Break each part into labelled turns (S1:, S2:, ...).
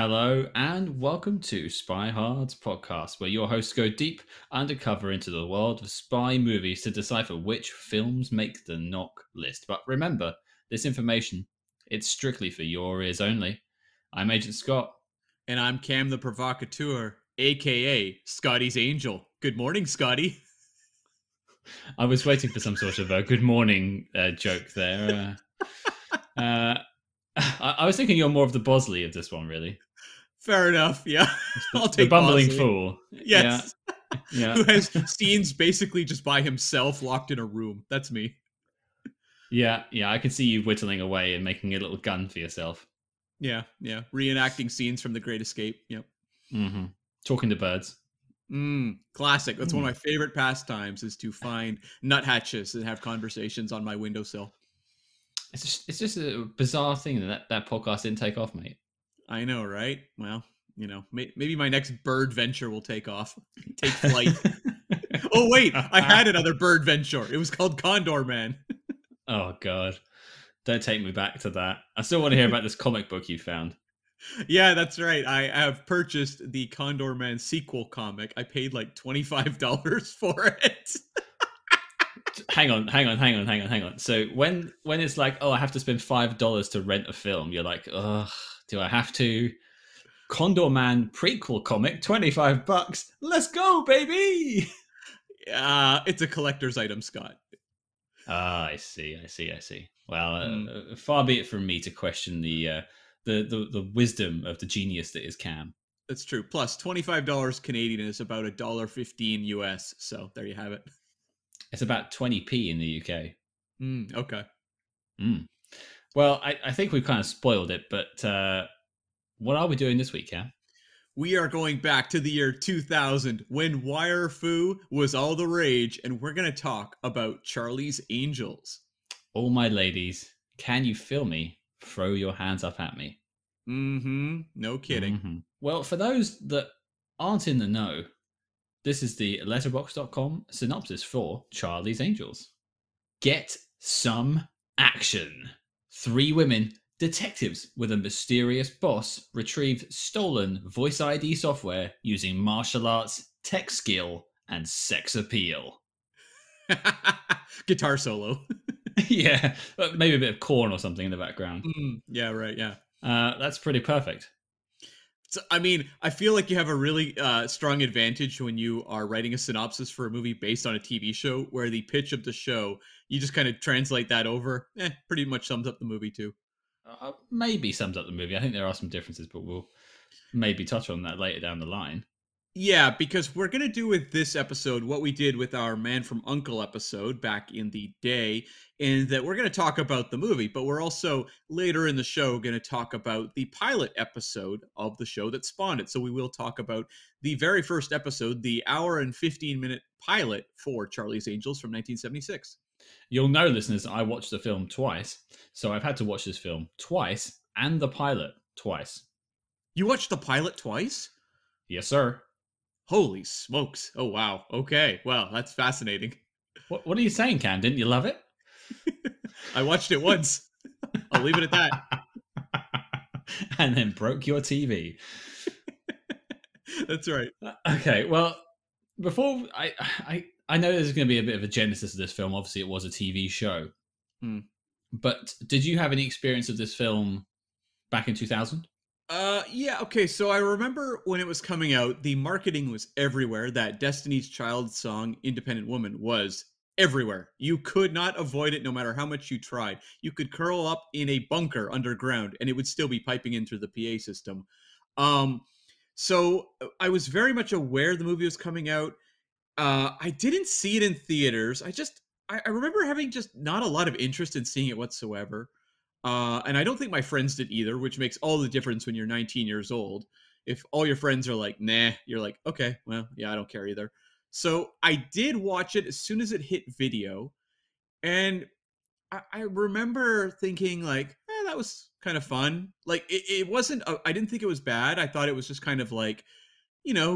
S1: Hello and welcome to SpyHards podcast, where your hosts go deep undercover into the world of spy movies to decipher which films make the NOC list. But remember, this information, it's strictly for your ears only. I'm Agent Scott.
S2: And I'm Cam the Provocateur, aka Scotty's Angel. Good morning, Scotty.
S1: I was waiting for some sort of a good morning joke there. I was thinking you're more of the Bosley of this one, really.
S2: Fair enough, yeah. I'll
S1: The
S2: take
S1: bumbling
S2: Bosley.
S1: fool.
S2: Yes.
S1: Yeah.
S2: Who has scenes basically just by himself locked in a room. That's me.
S1: Yeah, I can see you whittling away and making a little gun for yourself.
S2: Yeah. Reenacting scenes from The Great Escape. Yep.
S1: Mm-hmm. Talking to birds.
S2: Classic. That's one of my favorite pastimes, is to find nuthatches and have conversations on my windowsill.
S1: It's just a bizarre thing that podcast didn't take off, mate.
S2: I know, right? Well, maybe my next bird venture will take flight. Oh, wait, I had another bird venture. It was called Condor Man.
S1: Oh, God. Don't take me back to that. I still want to hear about this comic book you found.
S2: Yeah, that's right. I have purchased the Condor Man sequel comic. I paid like $25 for it.
S1: Hang on. So when it's like, oh, I have to spend $5 to rent a film, you're like, ugh, do I have to? Condor Man prequel comic, $25. Let's go, baby.
S2: It's a collector's item, Scott.
S1: I see. Well, far be it from me to question the wisdom of the genius that is Cam.
S2: That's true. Plus, $25 Canadian is about $1.15 US. So there you have it.
S1: It's about 20p in the UK.
S2: Okay.
S1: Well, I think we've kind of spoiled it, but what are we doing this week, Cam?
S2: We are going back to the year 2000 when wire fu was all the rage, and we're going to talk about Charlie's Angels.
S1: All my ladies, can you feel me? Throw your hands up at me.
S2: No kidding.
S1: Well, for those that aren't in the know, this is the Letterbox.com synopsis for Charlie's Angels. Get some action. 3 women, detectives with a mysterious boss, retrieve stolen voice ID software using martial arts, tech skill, and sex appeal.
S2: Guitar solo.
S1: Yeah, maybe a bit of corn or something in the background.
S2: Yeah, right, yeah.
S1: That's pretty perfect.
S2: So, I mean, I feel like you have a really strong advantage when you are writing a synopsis for a movie based on a TV show, where the pitch of the show, you just kind of translate that over. Pretty much sums up the movie too.
S1: Maybe sums up the movie. I think there are some differences, but we'll maybe touch on that later down the line.
S2: Yeah, because we're going to do with this episode what we did with our Man from U.N.C.L.E. episode back in the day, in that we're going to talk about the movie, but we're also later in the show going to talk about the pilot episode of the show that spawned it. So we will talk about the very first episode, the hour and 15-minute pilot for Charlie's Angels from 1976.
S1: You'll know, listeners, I watched the film twice, so I've had to watch this film twice and the pilot twice.
S2: You watched the pilot twice?
S1: Yes, sir.
S2: Holy smokes. Oh, wow. Okay. Well, that's fascinating.
S1: What are you saying, Cam? Didn't you love it?
S2: I watched it once. I'll leave it at that.
S1: And then broke your TV.
S2: That's right.
S1: Okay, well, before I know there's going to be a bit of a genesis of this film. Obviously, it was a TV show. But did you have any experience of this film back in 2000?
S2: Yeah, okay, so I remember when it was coming out, the marketing was everywhere. That Destiny's Child song, Independent Woman, was everywhere. You could not avoid it no matter how much you tried. You could curl up in a bunker underground and it would still be piping in through the PA system. So I was very much aware the movie was coming out. I didn't see it in theaters. I remember having just not a lot of interest in seeing it whatsoever. And I don't think my friends did either, which makes all the difference when you're 19 years old. If all your friends are like, nah, you're like, okay, well, yeah, I don't care either. So I did watch it as soon as it hit video. And I remember thinking like, that was kind of fun. Like it wasn't, I didn't think it was bad. I thought it was just kind of like,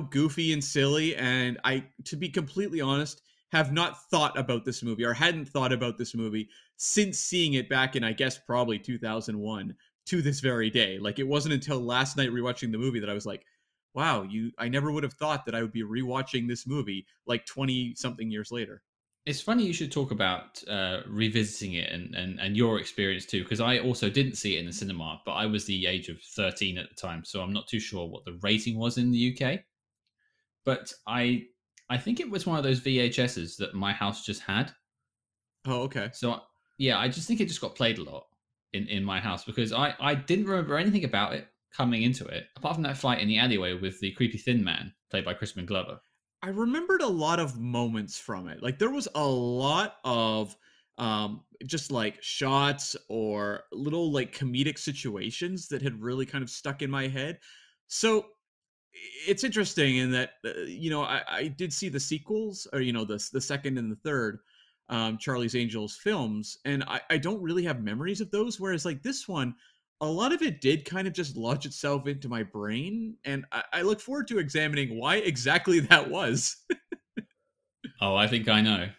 S2: goofy and silly. And to be completely honest, have not thought about this movie, or hadn't thought about this movie since seeing it back in, I guess, probably 2001, to this very day. Like, it wasn't until last night rewatching the movie that I was like, wow, I never would have thought that I would be rewatching this movie like 20 something years later.
S1: It's funny you should talk about revisiting it and your experience too, because I also didn't see it in the cinema, but I was the age of 13 at the time, so I'm not too sure what the rating was in the UK. But I think it was one of those VHSs that my house just had.
S2: Oh, okay.
S1: So yeah, I just think it just got played a lot in my house because I didn't remember anything about it coming into it, apart from that fight in the alleyway with the creepy thin man played by Crispin Glover.
S2: I remembered a lot of moments from it. Like, there was a lot of just like shots or little like comedic situations that had really kind of stuck in my head. So it's interesting in that I did see the sequels, or the second and the third Charlie's Angels films, and I don't really have memories of those. Whereas like this one, a lot of it did kind of just lodge itself into my brain, and I look forward to examining why exactly that was.
S1: Oh, I think I know.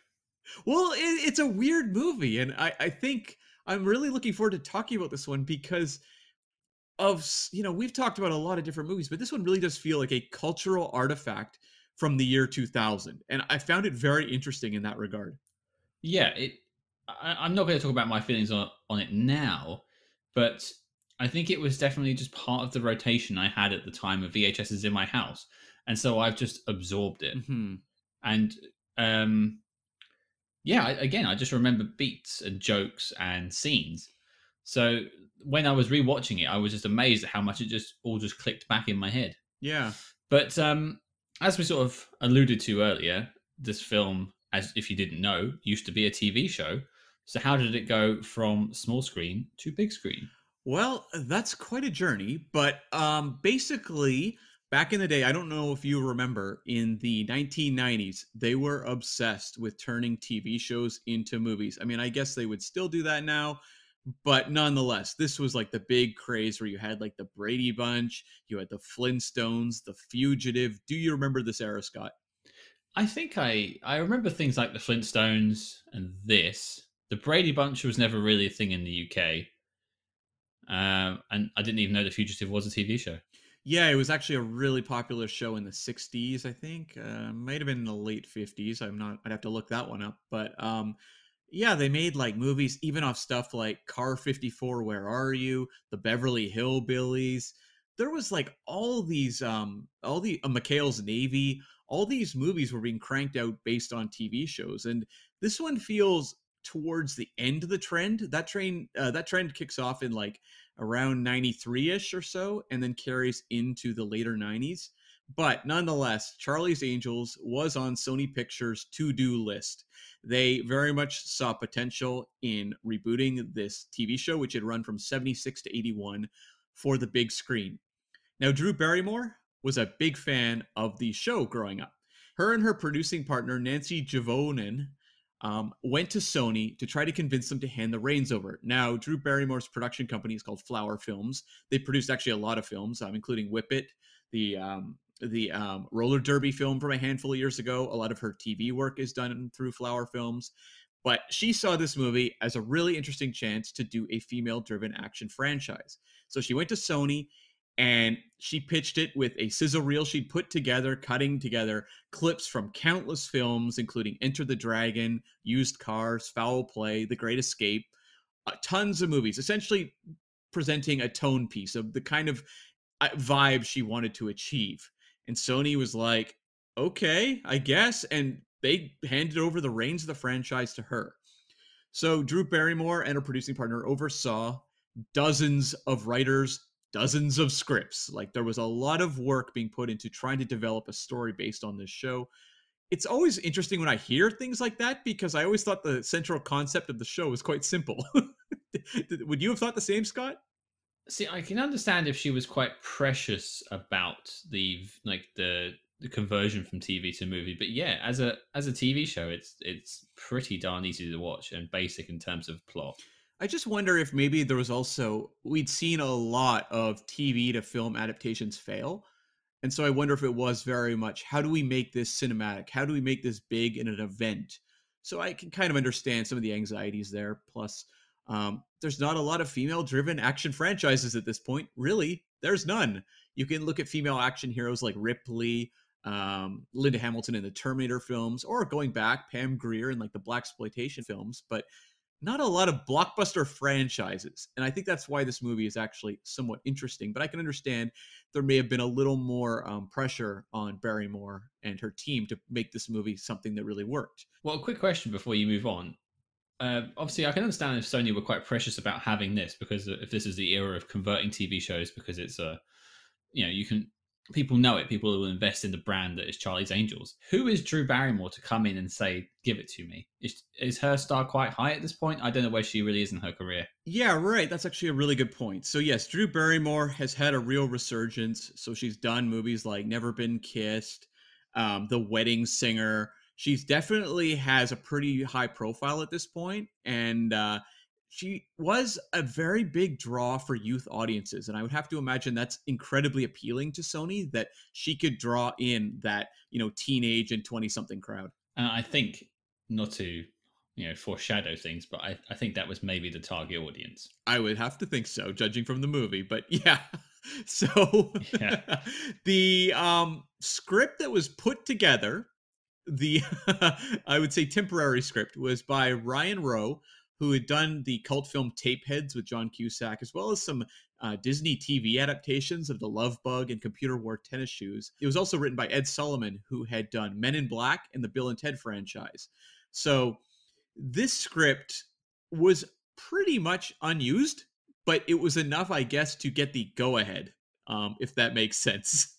S2: Well, it's a weird movie, and I think I'm really looking forward to talking about this one because we've talked about a lot of different movies, but this one really does feel like a cultural artifact from the year 2000, and I found it very interesting in that regard.
S1: Yeah, I'm not going to talk about my feelings on it now, but I think it was definitely just part of the rotation I had at the time of VHSs in my house, and so I've just absorbed it.
S2: Hmm.
S1: And um, yeah, again, I just remember beats and jokes and scenes. So when I was rewatching it, I was just amazed at how much it just all just clicked back in my head.
S2: Yeah.
S1: But as we sort of alluded to earlier, this film, as if you didn't know, used to be a TV show. So how did it go from small screen to big screen?
S2: Well, that's quite a journey, but basically, back in the day, I don't know if you remember, in the 1990s, they were obsessed with turning TV shows into movies. I mean, I guess they would still do that now, but nonetheless, this was like the big craze where you had like the Brady Bunch, you had the Flintstones, the Fugitive. Do you remember this era, Scott?
S1: I think I remember things like the Flintstones and this. The Brady Bunch was never really a thing in the UK, and I didn't even know The Fugitive was a TV show.
S2: Yeah, it was actually a really popular show in the 60s, I think. Might have been in the late 50s. I'd have to look that one up. But yeah, they made like movies even off stuff like Car 54, Where Are You? The Beverly Hillbillies. There was like all the McHale's Navy, all these movies were being cranked out based on TV shows. And this one feels towards the end of the trend. That trend kicks off in like around 93ish or so, and then carries into the later 90s. But nonetheless, Charlie's Angels was on Sony Pictures' to-do list. They very much saw potential in rebooting this TV show, which had run from 76 to 81, for the big screen. Now, Drew Barrymore was a big fan of the show growing up. Her and her producing partner, Nancy Javonen, went to Sony to try to convince them to hand the reins over. Now, Drew Barrymore's production company is called Flower Films. They produced actually a lot of films, including Whip It, the roller derby film from a handful of years ago. A lot of her TV work is done through Flower Films. But she saw this movie as a really interesting chance to do a female-driven action franchise. So she went to Sony and she pitched it with a sizzle reel she'd put together, cutting together clips from countless films, including Enter the Dragon, Used Cars, Foul Play, The Great Escape, tons of movies, essentially presenting a tone piece of the kind of vibe she wanted to achieve. And Sony was like, okay, I guess. And they handed over the reins of the franchise to her. So Drew Barrymore and her producing partner oversaw dozens of writers, dozens of scripts. Like, there was a lot of work being put into trying to develop a story based on this show. It's always interesting when I hear things like that because I always thought the central concept of the show was quite simple. Would you have thought the same, Scott?
S1: See, I can understand if she was quite precious about the conversion from TV to movie, but yeah, as a TV show, it's pretty darn easy to watch and basic in terms of plot.
S2: I just wonder if maybe there was also, we'd seen a lot of TV to film adaptations fail. And so I wonder if it was very much, how do we make this cinematic? How do we make this big in an event? So I can kind of understand some of the anxieties there. Plus, There's not a lot of female-driven action franchises at this point. Really, there's none. You can look at female action heroes like Ripley, Linda Hamilton in the Terminator films, or going back, Pam Grier in like the blaxploitation films, but not a lot of blockbuster franchises. And I think that's why this movie is actually somewhat interesting. But I can understand there may have been a little more pressure on Barrymore and her team to make this movie something that really worked.
S1: Well, a quick question before you move on. Obviously, I can understand if Sony were quite precious about having this, because if this is the era of converting TV shows, because it's you can, people know it, people will invest in the brand that is Charlie's Angels. Who is Drew Barrymore to come in and say, give it to me? Is her star quite high at this point? I don't know where she really is in her career.
S2: Yeah, right. That's actually a really good point. So yes, Drew Barrymore has had a real resurgence. So she's done movies like Never Been Kissed, The Wedding Singer. She's definitely has a pretty high profile at this point, and she was a very big draw for youth audiences. And I would have to imagine that's incredibly appealing to Sony, that she could draw in that, teenage and 20-something crowd.
S1: And I think, not to foreshadow things, but I think that was maybe the target audience.
S2: I would have to think so, judging from the movie. But yeah, so
S1: Yeah.
S2: the script that was put together, the I would say temporary script, was by Ryan Rowe, who had done the cult film Tapeheads with John Cusack, as well as some Disney TV adaptations of The Love Bug and Computer Wore Tennis Shoes. It was also written by Ed Solomon, who had done Men in Black and the Bill and Ted franchise. So this script was pretty much unused, but it was enough, I guess, to get the go-ahead, if that makes sense.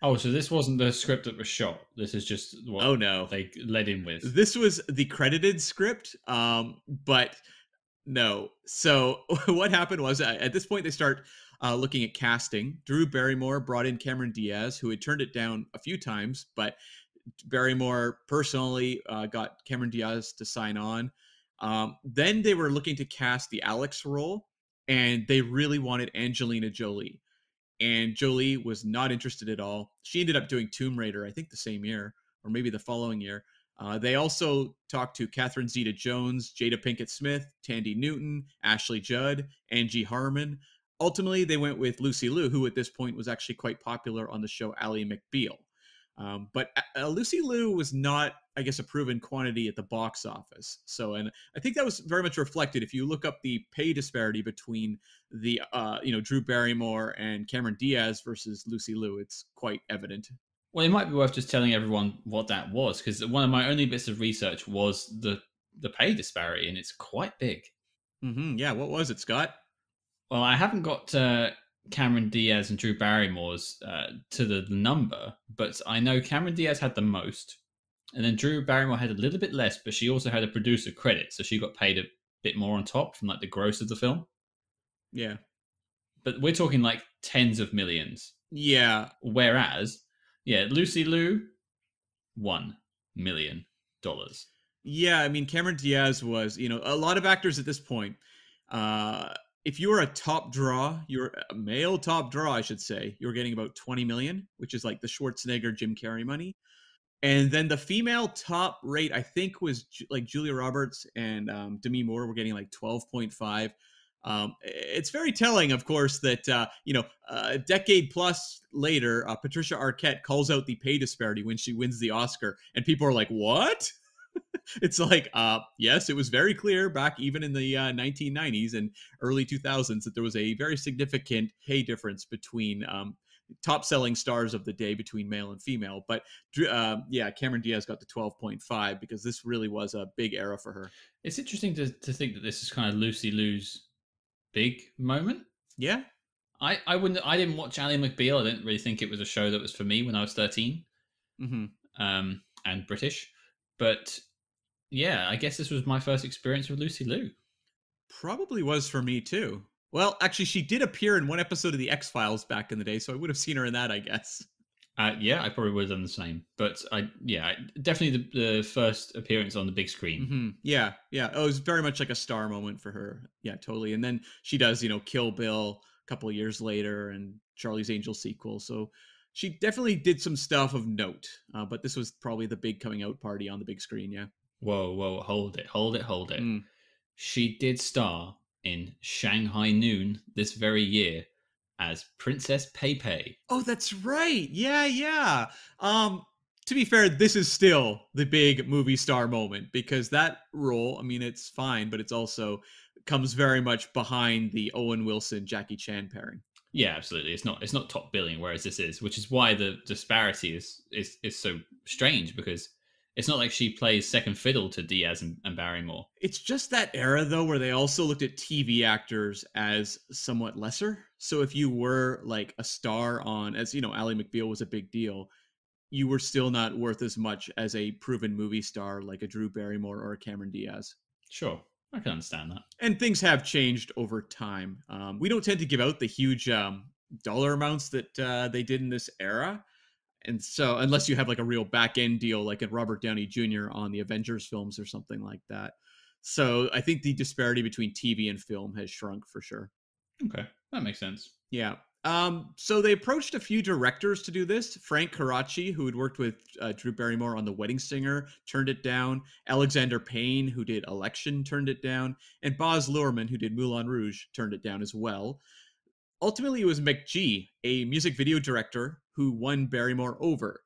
S1: Oh, so this wasn't the script that was shot. This is just what
S2: no,
S1: they led in with.
S2: This was the credited script, but no. So what happened was, at this point, they start looking at casting. Drew Barrymore brought in Cameron Diaz, who had turned it down a few times, but Barrymore personally got Cameron Diaz to sign on. Then they were looking to cast the Alex role, and they really wanted Angelina Jolie. And Jolie was not interested at all. She ended up doing Tomb Raider, I think the same year, or maybe the following year. They also talked to Catherine Zeta-Jones, Jada Pinkett Smith, Tandy Newton, Ashley Judd, Angie Harmon. Ultimately, they went with Lucy Liu, who at this point was actually quite popular on the show Ally McBeal. But Lucy Liu was not, I guess, a proven quantity at the box office. So, and I think that was very much reflected if you look up the pay disparity between the, Drew Barrymore and Cameron Diaz versus Lucy Liu. It's quite evident.
S1: Well, it might be worth just telling everyone what that was, because one of my only bits of research was the pay disparity, and it's quite big.
S2: Mm-hmm. Yeah, what was it, Scott?
S1: Well, I haven't got Cameron Diaz and Drew Barrymore's to the number, but I know Cameron Diaz had the most, and then Drew Barrymore had a little bit less, but she also had a producer credit, so she got paid a bit more on top from like the gross of the film.
S2: Yeah.
S1: But we're talking like tens of millions.
S2: Yeah.
S1: Whereas, Lucy Liu, $1 million.
S2: Yeah, I mean, Cameron Diaz was, a lot of actors at this point. If you were a top draw, you're a male top draw, I should say, you were getting about 20 million, which is like the Schwarzenegger, Jim Carrey money. And then the female top rate, I think, was like Julia Roberts and Demi Moore were getting like 12.5. It's very telling, of course, that, a decade plus later, Patricia Arquette calls out the pay disparity when she wins the Oscar. And people are like, what? It's like, yes, it was very clear back even in the 1990s and early 2000s that there was a very significant pay difference between top selling stars of the day between male and female. But Cameron Diaz got the 12.5 because this really was a big era for her.
S1: It's interesting to think that this is kind of Lucy Liu's big moment.
S2: Yeah.
S1: I didn't watch Ally McBeal. I didn't really think it was a show that was for me when I was 13.
S2: Mm-hmm.
S1: And British. But yeah, I guess this was my first experience with Lucy Liu.
S2: Probably was for me too. Well, actually, she did appear in one episode of The X-Files back in the day, so I would have seen her in that, I guess.
S1: I probably would have done the same. But definitely the first appearance on the big screen.
S2: Mm-hmm. Yeah. Oh, it was very much like a star moment for her. Yeah, totally. And then she does, Kill Bill a couple of years later and Charlie's Angels sequel. So she definitely did some stuff of note. But this was probably the big coming out party on the big screen, yeah.
S1: Whoa, hold it. She did star in Shanghai Noon this very year as Princess Peipei.
S2: Oh, that's right. Yeah, yeah. Um, to be fair, this is still the big movie star moment because that role, I mean, it's fine, but it's also comes very much behind the Owen Wilson Jackie Chan pairing.
S1: Yeah, absolutely. It's not top billing, whereas this is, which is why the disparity is so strange because it's not like she plays second fiddle to Diaz and Barrymore.
S2: It's just that era though where they also looked at TV actors as somewhat lesser. So if you were like a star on, as you know, Ally McBeal was a big deal, you were still not worth as much as a proven movie star like a Drew Barrymore or a Cameron Diaz.
S1: Sure, I can understand that.
S2: And things have changed over time. We don't tend to give out the huge dollar amounts that they did in this era. And so, unless you have like a real back end deal, like a Robert Downey Jr. on the Avengers films or something like that. So, I think the disparity between TV and film has shrunk for sure.
S1: Okay, that makes sense.
S2: Yeah. So they approached a few directors to do this. Frank Karachi, who had worked with Drew Barrymore on The Wedding Singer, turned it down. Alexander Payne, who did Election, turned it down. And Boz Luhrmann, who did Moulin Rouge, turned it down as well. Ultimately, it was McG, a music video director who won Barrymore over.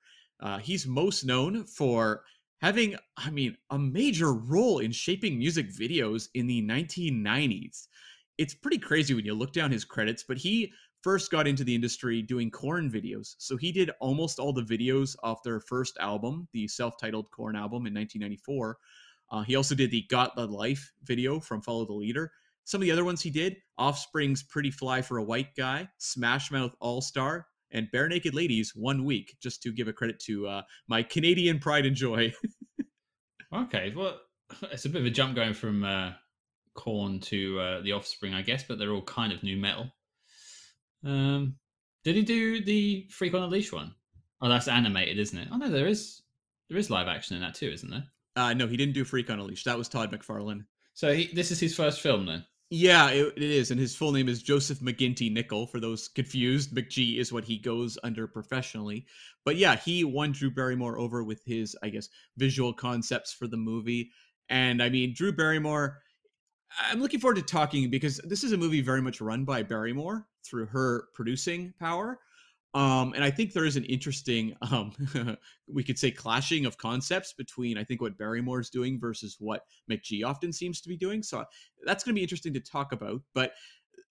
S2: He's most known for having, I mean, a major role in shaping music videos in the 1990s. It's pretty crazy when you look down his credits, but he first got into the industry doing Korn videos. So he did almost all the videos off their first album, the self-titled Korn album in 1994. He also did the Got the Life video from Follow the Leader. Some of the other ones he did, Offspring's Pretty Fly for a White Guy, Smash Mouth All-Star, and Bare Naked Ladies 1 Week, just to give a credit to my Canadian pride and joy.
S1: Okay, well, it's a bit of a jump going from Korn to The Offspring, I guess, but they're all kind of new metal. Did he do the Freak on a Leash one? Oh, that's animated, isn't it? Oh no, there is live action in that too, isn't there?
S2: No, he didn't do Freak on a Leash. That was Todd McFarlane.
S1: So this is his first film then.
S2: Yeah, it is. And his full name is Joseph McGinty Nickel. For those confused, McG is what he goes under professionally. But yeah, he won Drew Barrymore over with his, I guess, visual concepts for the movie. And I mean, Drew Barrymore, I'm looking forward to talking because this is a movie very much run by Barrymore through her producing power. And I think there is an interesting, we could say, clashing of concepts between, I think, what Barrymore's doing versus what McG often seems to be doing. So that's going to be interesting to talk about. But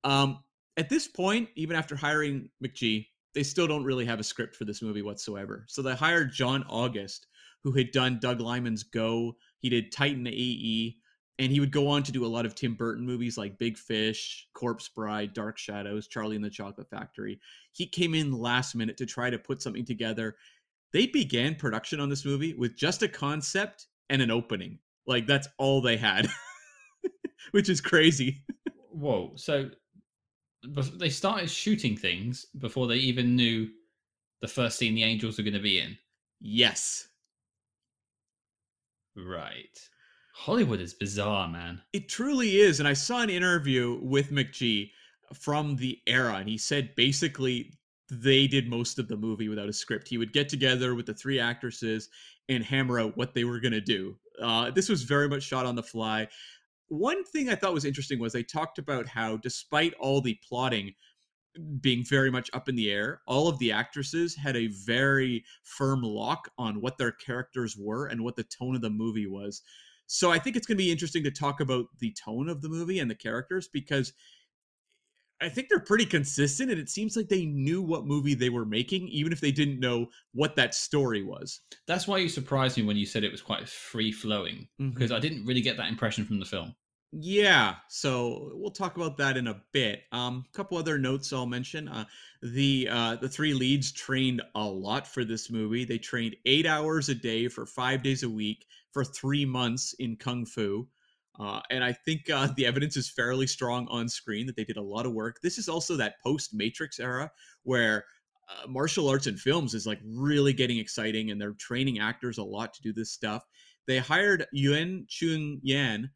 S2: at this point, even after hiring McG, they still don't really have a script for this movie whatsoever. So they hired John August, who had done Doug Liman's Go. He did Titan AE. And he would go on to do a lot of Tim Burton movies like Big Fish, Corpse Bride, Dark Shadows, Charlie and the Chocolate Factory. He came in last minute to try to put something together. They began production on this movie with just a concept and an opening. Like, that's all they had, which is crazy.
S1: Whoa! So they started shooting things before they even knew the first scene the angels were going to be in.
S2: Yes.
S1: Right. Hollywood is bizarre, man.
S2: It truly is. And I saw an interview with McG from the era, and he said basically they did most of the movie without a script. He would get together with the three actresses and hammer out what they were going to do. This was very much shot on the fly. One thing I thought was interesting was they talked about how, despite all the plotting being very much up in the air, all of the actresses had a very firm lock on what their characters were and what the tone of the movie was. So I think it's going to be interesting to talk about the tone of the movie and the characters because I think they're pretty consistent and it seems like they knew what movie they were making, even if they didn't know what that story was.
S1: That's why you surprised me when you said it was quite free flowing, because I didn't really get that impression from the film.
S2: Yeah, so we'll talk about that in a bit. A couple other notes I'll mention. The three leads trained a lot for this movie. They trained 8 hours a day for 5 days a week for 3 months in Kung Fu. And I think the evidence is fairly strong on screen that they did a lot of work. This is also that post-Matrix era where martial arts in films is like really getting exciting and they're training actors a lot to do this stuff. They hired Cheung-Yan,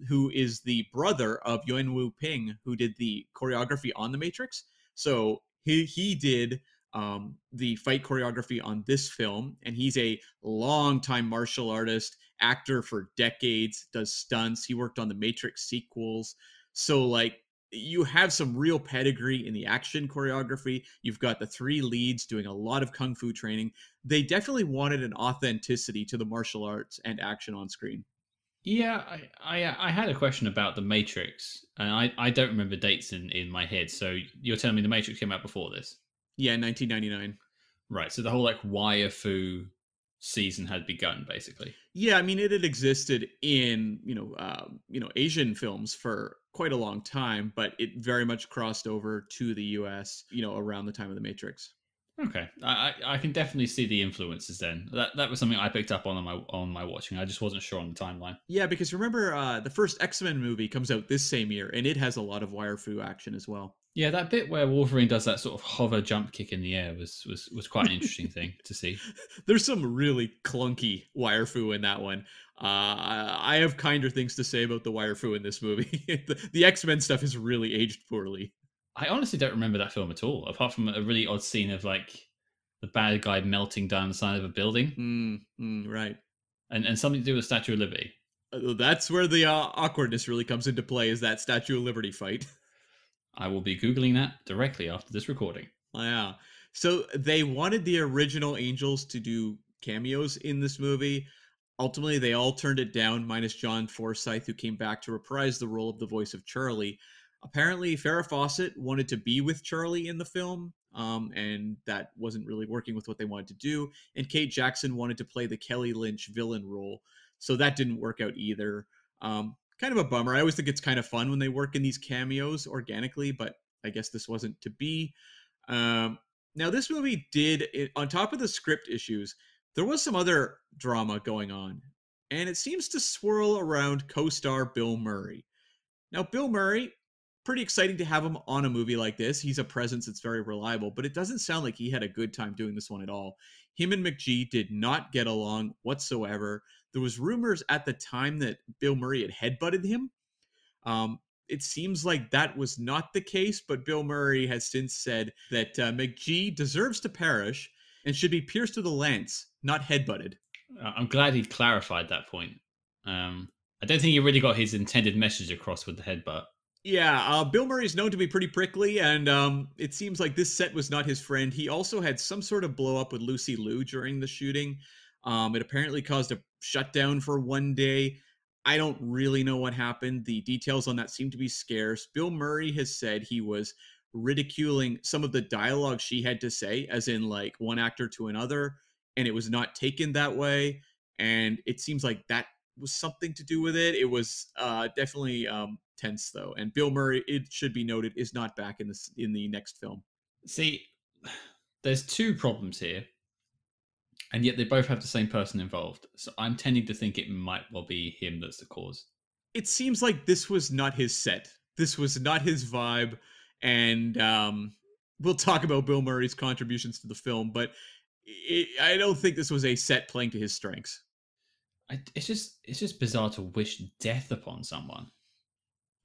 S2: who is the brother of Yuen Wu Ping, who did the choreography on The Matrix. So he did the fight choreography on this film, and he's a longtime martial artist actor for decades, does stunts. He worked on the Matrix sequels. So, like, you have some real pedigree in the action choreography. You've got the three leads doing a lot of kung fu training. They definitely wanted an authenticity to the martial arts and action on screen.
S1: Yeah, I had a question about the Matrix, and I don't remember dates in my head. So you're telling me the Matrix came out before this,
S2: Yeah, 1999.
S1: right? So the whole like wire fu season had begun, basically.
S2: Yeah, I mean, it had existed in Asian films for quite a long time, but it very much crossed over to the U.S. Around the time of the Matrix.
S1: Okay, I can definitely see the influences. Then that was something I picked up on my watching. I just wasn't sure on the timeline.
S2: Yeah, because remember, the first X-Men movie comes out this same year, and it has a lot of wire fu action as well.
S1: Yeah, that bit where Wolverine does that sort of hover jump kick in the air was quite an interesting thing to see.
S2: There's some really clunky wire fu in that one. I have kinder things to say about the wire fu in this movie. The X-Men stuff is really aged poorly.
S1: I honestly don't remember that film at all, apart from a really odd scene of like the bad guy melting down the side of a building,
S2: Right.
S1: and something to do with Statue of Liberty.
S2: That's where the awkwardness really comes into play, is that Statue of Liberty fight.
S1: I will be googling that directly after this recording.
S2: Yeah. So they wanted the original Angels to do cameos in this movie. Ultimately, they all turned it down, minus John Forsythe, who came back to reprise the role of the voice of Charlie. Apparently, Farrah Fawcett wanted to be with Charlie in the film, and that wasn't really working with what they wanted to do. And Kate Jackson wanted to play the Kelly Lynch villain role, so that didn't work out either. Kind of a bummer. I always think it's kind of fun when they work in these cameos organically, but I guess this wasn't to be. Now, this movie on top of the script issues, there was some other drama going on, and it seems to swirl around co-star Bill Murray. Now, Bill Murray, pretty exciting to have him on a movie like this. He's a presence that's very reliable, but it doesn't sound like he had a good time doing this one at all. Him and McG did not get along whatsoever. There was rumors at the time that Bill Murray had headbutted him. It seems like that was not the case, but Bill Murray has since said that McG deserves to perish and should be pierced with a lance, not headbutted.
S1: I'm glad he clarified that point. I don't think he really got his intended message across with the headbutt.
S2: Yeah, Bill Murray is known to be pretty prickly, and it seems like this set was not his friend. He also had some sort of blow up with Lucy Liu during the shooting. It apparently caused a shutdown for one day. I don't really know what happened. The details on that seem to be scarce. Bill Murray has said he was ridiculing some of the dialogue she had to say, as in like one actor to another, and it was not taken that way. And it seems like that was something to do with it. It was definitely tense though. And Bill Murray, it should be noted, is not back in the next film.
S1: See, there's two problems here, and yet they both have the same person involved. So I'm tending to think it might well be him that's the cause.
S2: It seems like this was not his set. This was not his vibe. And we'll talk about Bill Murray's contributions to the film, but I don't think this was a set playing to his strengths.
S1: It's just bizarre to wish death upon someone.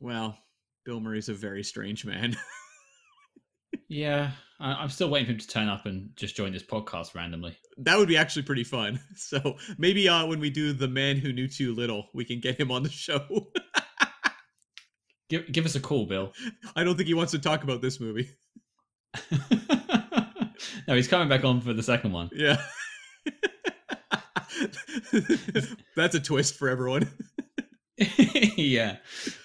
S2: Well, Bill Murray's a very strange man.
S1: Yeah, I'm still waiting for him to turn up and just join this podcast randomly.
S2: That would be actually pretty fun. So maybe when we do The Man Who Knew Too Little, we can get him on the show.
S1: Give us a call, Bill.
S2: I don't think he wants to talk about this movie.
S1: No, he's coming back on for the second one.
S2: Yeah. That's a twist for everyone.
S1: Yeah,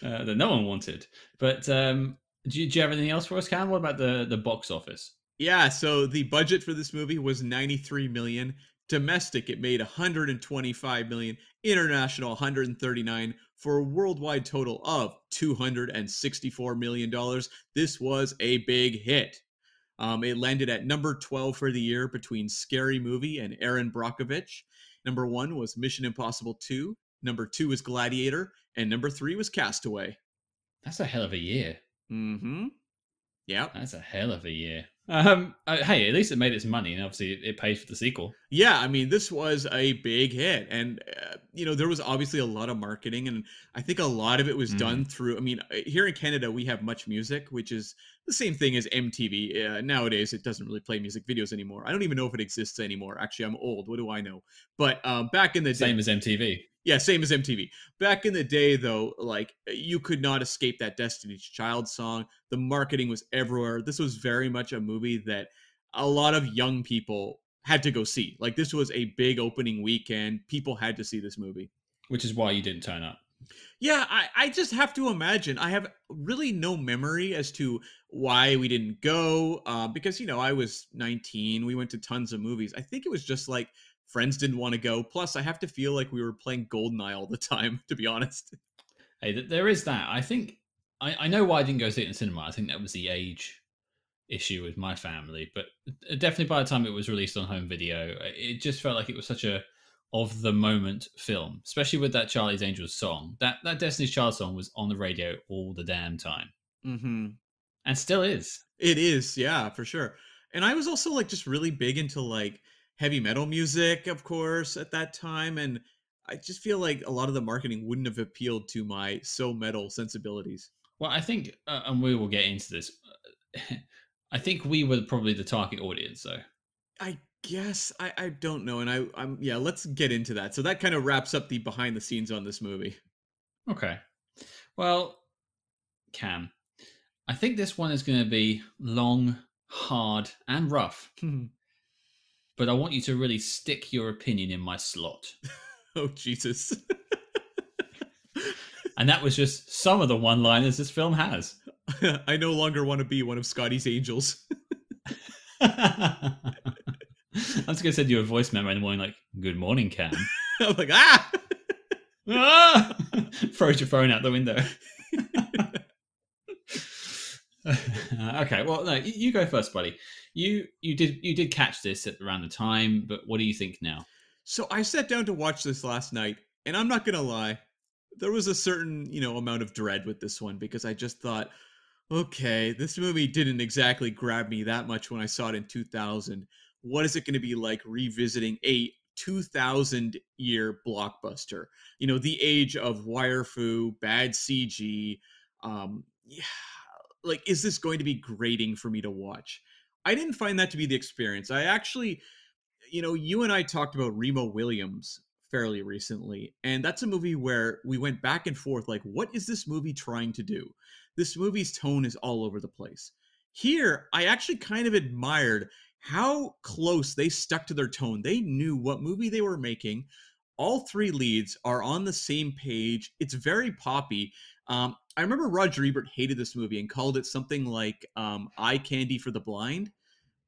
S1: that no one wanted. But do you have anything else for us, Cam? What about the box office?
S2: Yeah, so the budget for this movie was 93 million. Domestic, it made 125 million. International, 139, for a worldwide total of $264 million. This was a big hit. It landed at number 12 for the year between Scary Movie and Aaron Brockovich. Number 1 was Mission Impossible 2. Number 2 was Gladiator. And number 3 was Castaway.
S1: That's a hell of a year.
S2: Mm-hmm. Yeah.
S1: That's a hell of a year. Hey, at least it made its money, and obviously it paid for the sequel.
S2: Yeah, I mean, this was a big hit, and there was obviously a lot of marketing, and I think a lot of it was done through. I mean, here in Canada, we have Much Music, which is the same thing as MTV. Nowadays, it doesn't really play music videos anymore. I don't even know if it exists anymore. Actually, I'm old. What do I know? But back in the day,
S1: same as MTV.
S2: Yeah, same as MTV. Back in the day, though, like you could not escape that Destiny's Child song. The marketing was everywhere. This was very much a movie that a lot of young people had to go see. Like this was a big opening weekend. People had to see this movie.
S1: Which is why you didn't turn up.
S2: Yeah, I just have to imagine. I have really no memory as to why we didn't go. Because, I was 19. We went to tons of movies. I think it was just like friends didn't want to go. Plus, I have to feel like we were playing GoldenEye all the time, to be honest.
S1: Hey, there is that. I think I know why I didn't go see it in cinema. I think that was the age issue with my family, but definitely by the time it was released on home video, it just felt like it was such a of the moment film, especially with that Charlie's Angels song. That Destiny's Child song was on the radio all the damn time,
S2: Mm-hmm.
S1: and still is.
S2: It is, yeah, for sure. And I was also like just really big into like heavy metal music, of course, at that time. And I just feel like a lot of the marketing wouldn't have appealed to my so metal sensibilities.
S1: Well, I think, and we will get into this. I think we were probably the target audience, though.
S2: I guess I don't know. And I'm yeah, let's get into that. So that kind of wraps up the behind the scenes on this movie.
S1: Okay. Well, Cam, I think this one is going to be long, hard, and rough. But I want you to really stick your opinion in my slot.
S2: Oh, Jesus.
S1: And that was just some of the one-liners this film has.
S2: I no longer want to be one of Scotty's angels.
S1: I'm just going to send you a voice memo in the morning like, good morning, Cam.
S2: I'm like, ah!
S1: Ah! Throws your phone out the window. Okay, well, no, you go first, buddy. You did catch this at around the time, but what do you think now?
S2: So I sat down to watch this last night, and I'm not gonna lie, there was a certain, amount of dread with this one because I just thought, okay, this movie didn't exactly grab me that much when I saw it in 2000. What is it going to be like revisiting a 2000 year blockbuster? The age of wire fu, bad CG. Yeah, like, is this going to be grating for me to watch? I didn't find that to be the experience. I actually, you and I talked about Remo Williams fairly recently, and that's a movie where we went back and forth like, what is this movie trying to do? This movie's tone is all over the place. Here, I actually kind of admired how close they stuck to their tone. They knew what movie they were making. All three leads are on the same page. It's very poppy. I remember Roger Ebert hated this movie and called it something like eye candy for the blind,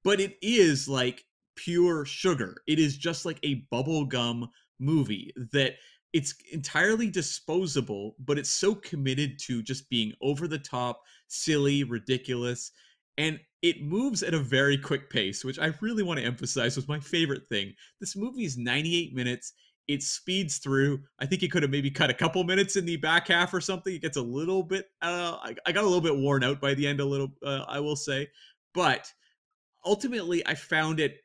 S2: but it is like pure sugar. It is just like a bubblegum movie that it's entirely disposable, but it's so committed to just being over the top, silly, ridiculous, and it moves at a very quick pace, which I really want to emphasize was my favorite thing. This movie is 98 minutes. It speeds through. I think it could have maybe cut a couple minutes in the back half or something. It gets a little bit, I got a little bit worn out by the end, I will say. But ultimately, I found it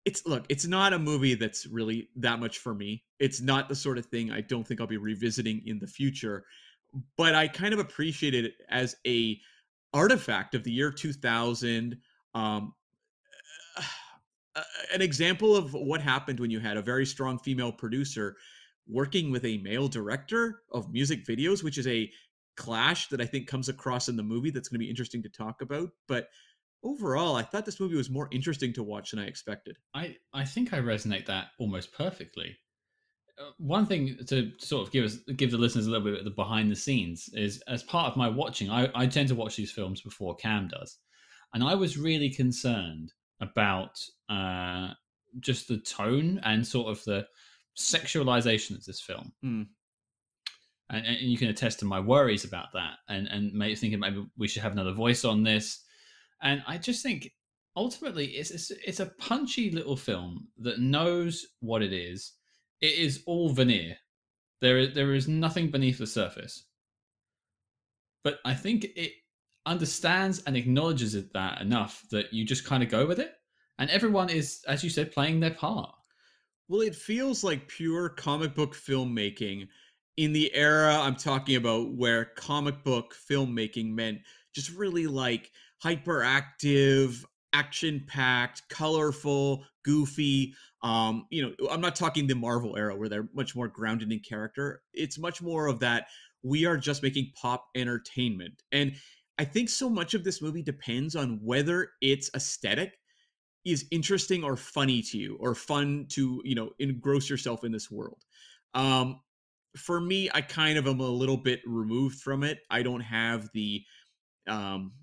S2: it's not a movie that's really that much for me. It's not the sort of thing I don't think I'll be revisiting in the future, but I kind of appreciate it as a artifact of the year 2000. um an example of what happened when you had a very strong female producer working with a male director of music videos, which is a clash that I think comes across in the movie that's going to be interesting to talk about. But overall, I thought this movie was more interesting to watch than I expected.
S1: I think I resonate that almost perfectly. One thing to sort of give the listeners a little bit of the behind the scenes is, as part of my watching, I tend to watch these films before Cam does, and I was really concerned about just the tone and sort of the sexualization of this film.
S2: Hmm.
S1: And you can attest to my worries about that, and thinking maybe we should have another voice on this. And I just think ultimately it's a punchy little film that knows what it is. It is all veneer. There is nothing beneath the surface. But I think it understands and acknowledges that enough that you just kind of go with it. And everyone is, as you said, playing their part.
S2: Well, it feels like pure comic book filmmaking in the era I'm talking about, where comic book filmmaking meant just really like hyperactive, action-packed, colorful, goofy. I'm not talking the Marvel era where they're much more grounded in character. It's much more of that we are just making pop entertainment. And I think so much of this movie depends on whether its aesthetic is interesting or funny to you or fun to, engross yourself in this world. Um, for me, I kind of am a little bit removed from it. I don't have the um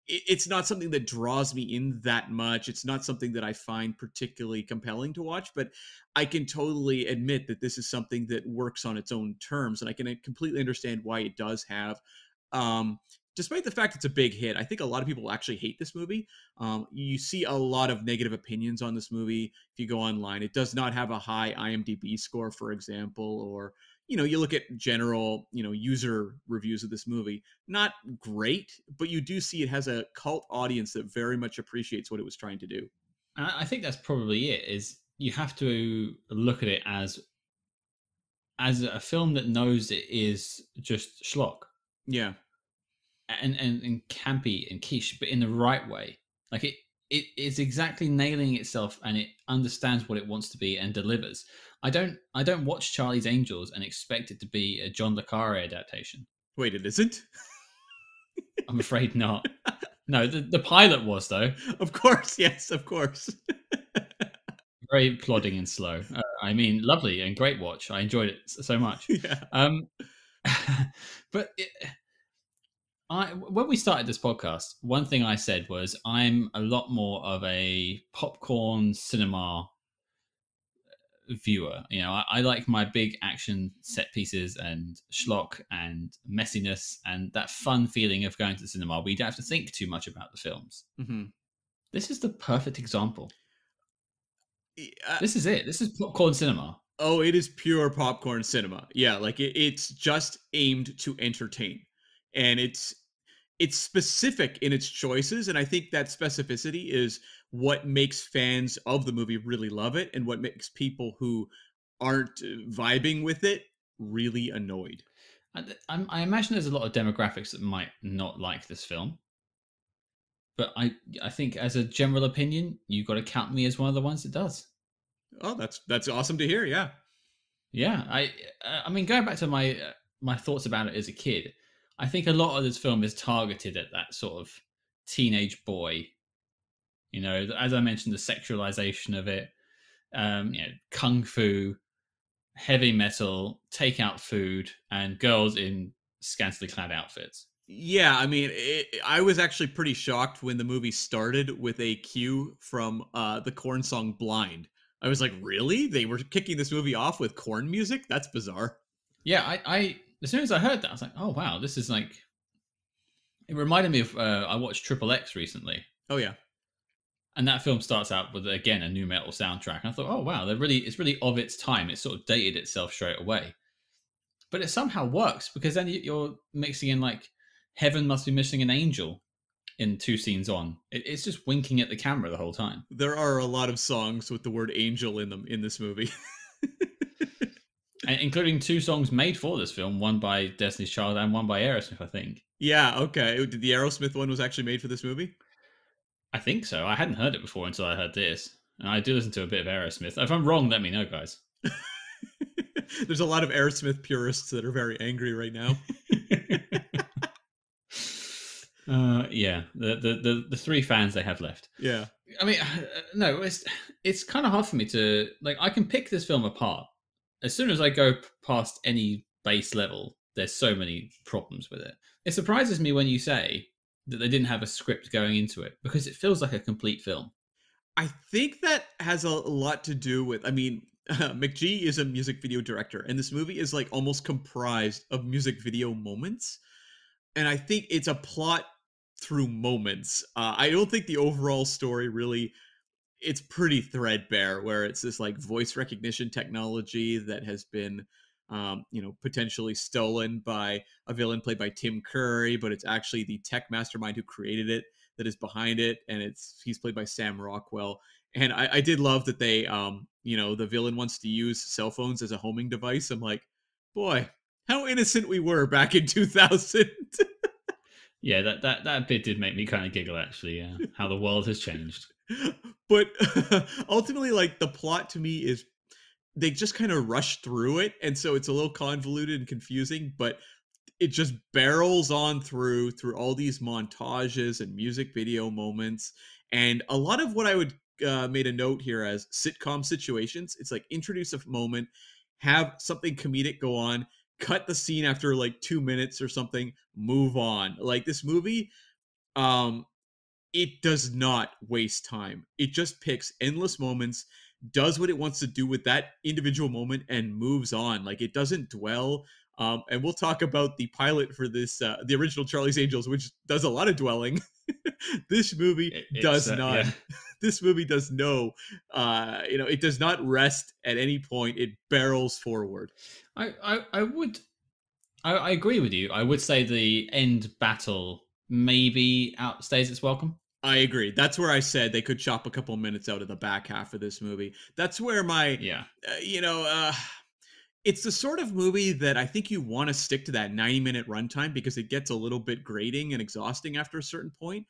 S2: it's not something that draws me in that much. It's not something that I find particularly compelling to watch, but I can totally admit that this is something that works on its own terms, and I can completely understand why it does have um despite the fact it's a big hit. I think a lot of people actually hate this movie. You see a lot of negative opinions on this movie if you go online. It does not have a high IMDb score, for example, or you look at general, user reviews of this movie, not great, but you do see it has a cult audience that very much appreciates what it was trying to do.
S1: I think that's probably it. Is you have to look at it as a film that knows it is just schlock.
S2: Yeah.
S1: And campy and quiche, but in the right way. Like it is exactly nailing itself, and it understands what it wants to be and delivers. I don't watch Charlie's Angels and expect it to be a John le Carre adaptation.
S2: Wait, it isn't?
S1: I'm afraid not. No, the pilot was, though.
S2: Of course, yes, of course.
S1: Very plodding and slow. I mean, lovely and great watch. I enjoyed it so much.
S2: Yeah.
S1: But when we started this podcast, one thing I said was I'm a lot more of a popcorn cinema viewer. I like my big action set pieces and schlock and messiness and that fun feeling of going to the cinema where you don't have to think too much about the films.
S2: Mm-hmm.
S1: This is the perfect example.
S2: Yeah.
S1: This is it. This is popcorn cinema.
S2: Oh, it is pure popcorn cinema. Yeah, like it's just aimed to entertain. And it's specific in its choices, and I think that specificity is what makes fans of the movie really love it, and what makes people who aren't vibing with it really annoyed.
S1: I imagine there's a lot of demographics that might not like this film, but I think as a general opinion, you've got to count me as one of the ones that does.
S2: Oh, that's awesome to hear. Yeah.
S1: Yeah, I mean, going back to my thoughts about it as a kid, I think a lot of this film is targeted at that sort of teenage boy. As I mentioned, the sexualization of it, kung fu, heavy metal, takeout food, and girls in scantily clad outfits.
S2: Yeah, I mean, I was actually pretty shocked when the movie started with a cue from the Korn song "Blind." I was like, really? They were kicking this movie off with Korn music? That's bizarre.
S1: Yeah, I as soon as I heard that, I was like, oh wow, this is like. It reminded me of I watched Triple X recently.
S2: Oh yeah,
S1: and that film starts out with again a new metal soundtrack. And I thought, oh wow, it's really of its time. It sort of dated itself straight away, but it somehow works because then you're mixing in like "Heaven Must Be Missing an Angel" in 2 scenes on. It's just winking at the camera the whole time.
S2: There are a lot of songs with the word "angel" in them in this movie.
S1: And including 2 songs made for this film, one by Destiny's Child and one by Aerosmith, I think.
S2: Yeah, okay. Did the Aerosmith one was actually made for this movie?
S1: I think so. I hadn't heard it before until I heard this. And I do listen to a bit of Aerosmith. If I'm wrong, let me know, guys.
S2: There's a lot of Aerosmith purists that are very angry right now.
S1: Yeah, the 3 fans they have left.
S2: Yeah.
S1: I mean, no, it's kind of hard for me to like. I can pick this film apart as soon as I go past any base level. There's so many problems with it. It surprises me when you say that they didn't have a script going into it because it feels like a complete film.
S2: I think that has a lot to do with. I mean, McG is a music video director, and this movie is like almost comprised of music video moments. And I think it's a plot through moments. I don't think the overall story really. It's pretty threadbare, where it's this like voice recognition technology that has been, potentially stolen by a villain played by Tim Curry, but it's actually the tech mastermind who created it that is behind it, and he's played by Sam Rockwell. And I did love that they, the villain wants to use cell phones as a homing device. I'm like, boy, how innocent we were back in 2000.
S1: Yeah, that bit did make me kind of giggle, actually. Yeah, how the world has changed.
S2: But ultimately, like, the plot to me is they just kind of rush through it, and so it's a little convoluted and confusing, but it just barrels on through all these montages and music video moments, and a lot of what I would made a note here as sitcom situations. It's like introduce a moment, have something comedic go on, cut the scene after like 2 minutes or something, move on. Like this movie, um it does not waste time. It just picks endless moments, does what it wants to do with that individual moment, and moves on. Like it doesn't dwell. And we'll talk about the pilot for this, the original Charlie's Angels, which does a lot of dwelling. This movie
S1: It's
S2: does
S1: yeah.
S2: none. This movie does no, it does not rest at any point. It barrels forward.
S1: I would I agree with you. I would say the end battle maybe outstays its welcome.
S2: I agree. That's where I said they could chop a couple minutes out of the back half of this movie. That's where my,
S1: Yeah.
S2: uh, you know, uh, it's the sort of movie that I think you want to stick to that 90-minute runtime because it gets a little bit grating and exhausting after a certain point.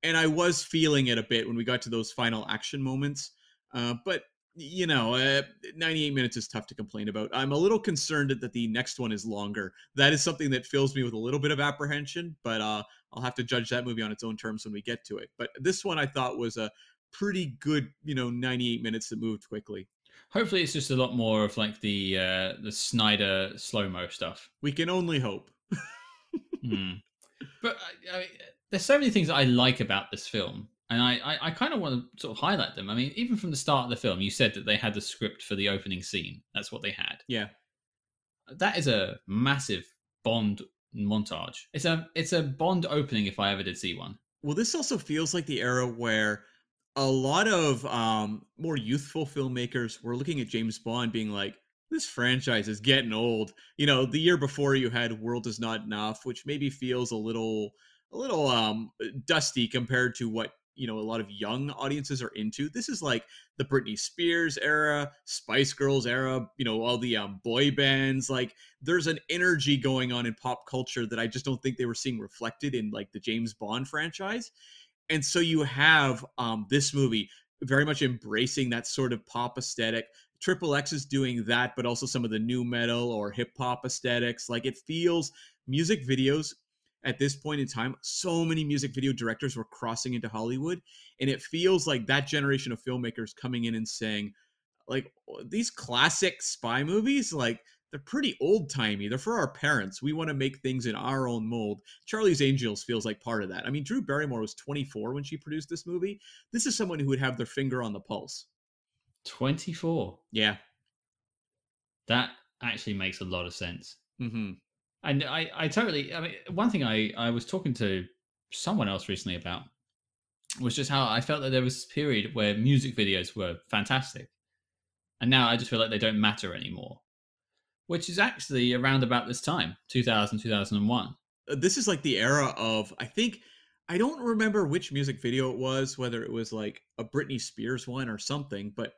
S2: And I was feeling it a bit when we got to those final action moments. But 98 minutes is tough to complain about. I'm a little concerned that the next one is longer. That is something that fills me with a little bit of apprehension, but I'll have to judge that movie on its own terms when we get to it. But this one I thought was a pretty good, 98 minutes that moved quickly.
S1: Hopefully, it's just a lot more of like the Snyder slow mo stuff.
S2: We can only hope.
S1: Hmm. But there's so many things that I like about this film, and I kind of want to sort of highlight them. I mean, even from the start of the film, you said that they had the script for the opening scene. That's what they had.
S2: Yeah.
S1: That is a massive Bond montage. It's a Bond opening if I ever did see one.
S2: Well, this also feels like the era where a lot of more youthful filmmakers were looking at James Bond being like, this franchise is getting old. The year before you had World Is Not Enough, which maybe feels a little dusty compared to what a lot of young audiences are into. This is like the Britney Spears era, Spice Girls era, all the boy bands. Like there's an energy going on in pop culture that I just don't think they were seeing reflected in like the James Bond franchise. And so you have this movie very much embracing that sort of pop aesthetic. Triple X is doing that, but also some of the new metal or hip hop aesthetics. Like it feels music videos at this point in time. So many music video directors were crossing into Hollywood, and it feels like that generation of filmmakers coming in and saying, like, these classic spy movies, like they're pretty old timey. They're for our parents. We want to make things in our own mold. Charlie's Angels feels like part of that. I mean, Drew Barrymore was 24 when she produced this movie. This is someone who would have their finger on the pulse.
S1: 24.
S2: Yeah.
S1: That actually makes a lot of sense.
S2: Mm-hmm.
S1: And I totally. I mean, one thing I was talking to someone else recently about was just how I felt that there was this period where music videos were fantastic, and now I just feel like they don't matter anymore. Which is actually around about this time, 2000, 2001.
S2: This is like the era of, I don't remember which music video it was, whether it was like a Britney Spears one or something, but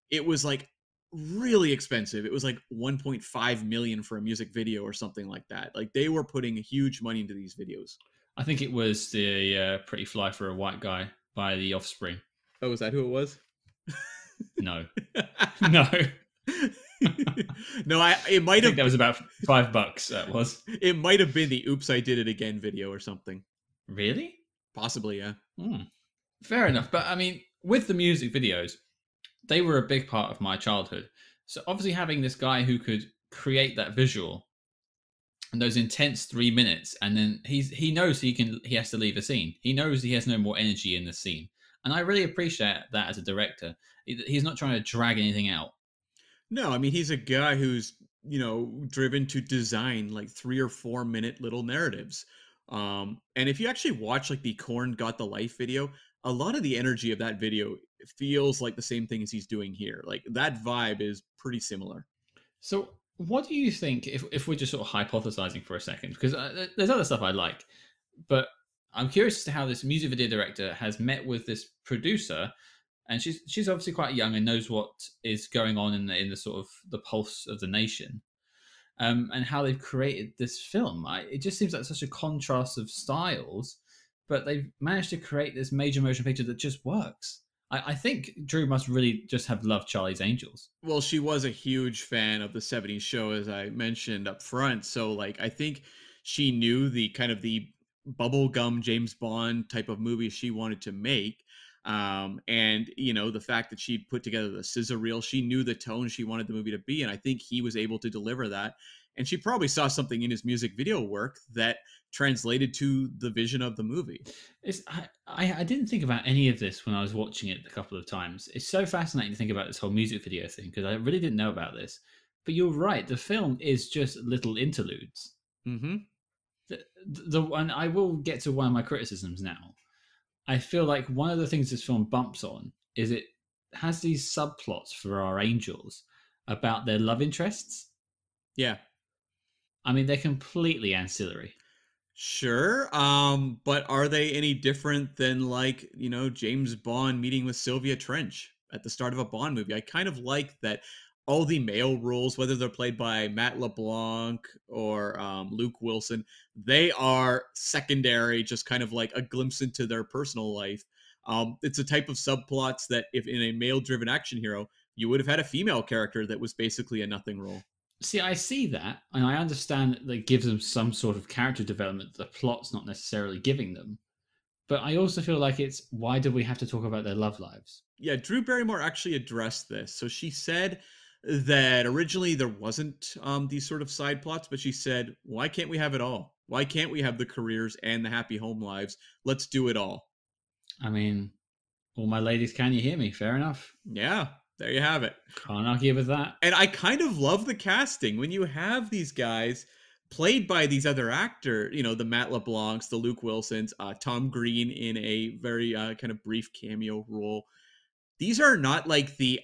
S2: it was like really expensive. It was like 1.5 million for a music video or something like that. Like they were putting huge money into these videos.
S1: I think it was the Pretty Fly for a White Guy by The Offspring.
S2: Oh, is that who it was?
S1: No. No.
S2: No, it might
S1: I think
S2: have.
S1: that was about $5. That was.
S2: It might have been the "Oops, I Did It Again" video or something.
S1: Really?
S2: Possibly, yeah.
S1: Fair enough. But I mean, with the music videos, they were a big part of my childhood. So obviously having this guy who could create that visual and those intense 3 minutes, and then he knows he has to leave a scene. He knows he has no more energy in the scene. And I really appreciate that as a director. He's not trying to drag anything out.
S2: No, I mean, he's a guy who's, driven to design like 3 or 4 minute little narratives. And if you actually watch like the Korn Got the Life video, a lot of the energy of that video feels like the same thing as he's doing here. Like that vibe is pretty similar.
S1: So, what do you think if we're just sort of hypothesizing for a second? Because there's other stuff I like, but I'm curious as to how this music video director has met with this producer, and she's obviously quite young and knows what is going on in the sort of the pulse of the nation. and how they've created this film. It just seems like such a contrast of styles, but they've managed to create this major motion picture that just works. I think Drew must really just have loved Charlie's Angels.
S2: Well, she was a huge fan of the 70s show, as I mentioned up front. So, like, I think she knew the kind of the bubblegum James Bond type of movie she wanted to make. And, you know, the fact that she put together the scissor reel, she knew the tone she wanted the movie to be. And I think he was able to deliver that. And she probably saw something in his music video work that translated to the vision of the movie.
S1: I didn't think about any of this when I was watching it a couple of times. It's so fascinating to think about this whole music video thing because I really didn't know about this. But you're right, the film is just little interludes.
S2: Mm-hmm.
S1: And I will get to one of my criticisms now. I feel like one of the things this film bumps on is it has these subplots for our angels about their love interests.
S2: Yeah.
S1: I mean, they're completely ancillary.
S2: Sure. But are they any different than, like, you know, James Bond meeting with Sylvia Trench at the start of a Bond movie? I kind of like that all the male roles, whether they're played by Matt LeBlanc or Luke Wilson, they are secondary, just kind of like a glimpse into their personal life. It's a type of subplots that if in a male-driven action hero, you would have had a female character that was basically a nothing role.
S1: See, I see that, and I understand that it gives them some sort of character development that the plot's not necessarily giving them. But I also feel like it's why do we have to talk about their love lives?
S2: Yeah, Drew Barrymore actually addressed this. So she said that originally there wasn't these sort of side plots, but she said, why can't we have it all? Why can't we have the careers and the happy home lives? Let's do it all.
S1: I mean, all my ladies, can you hear me? Fair enough.
S2: Yeah, there you have it.
S1: Can't argue with that.
S2: And I kind of love the casting when you have these guys played by these other actors, you know, the Matt LeBlancs, the Luke Wilsons, Tom Green in a very kind of brief cameo role. These are not like the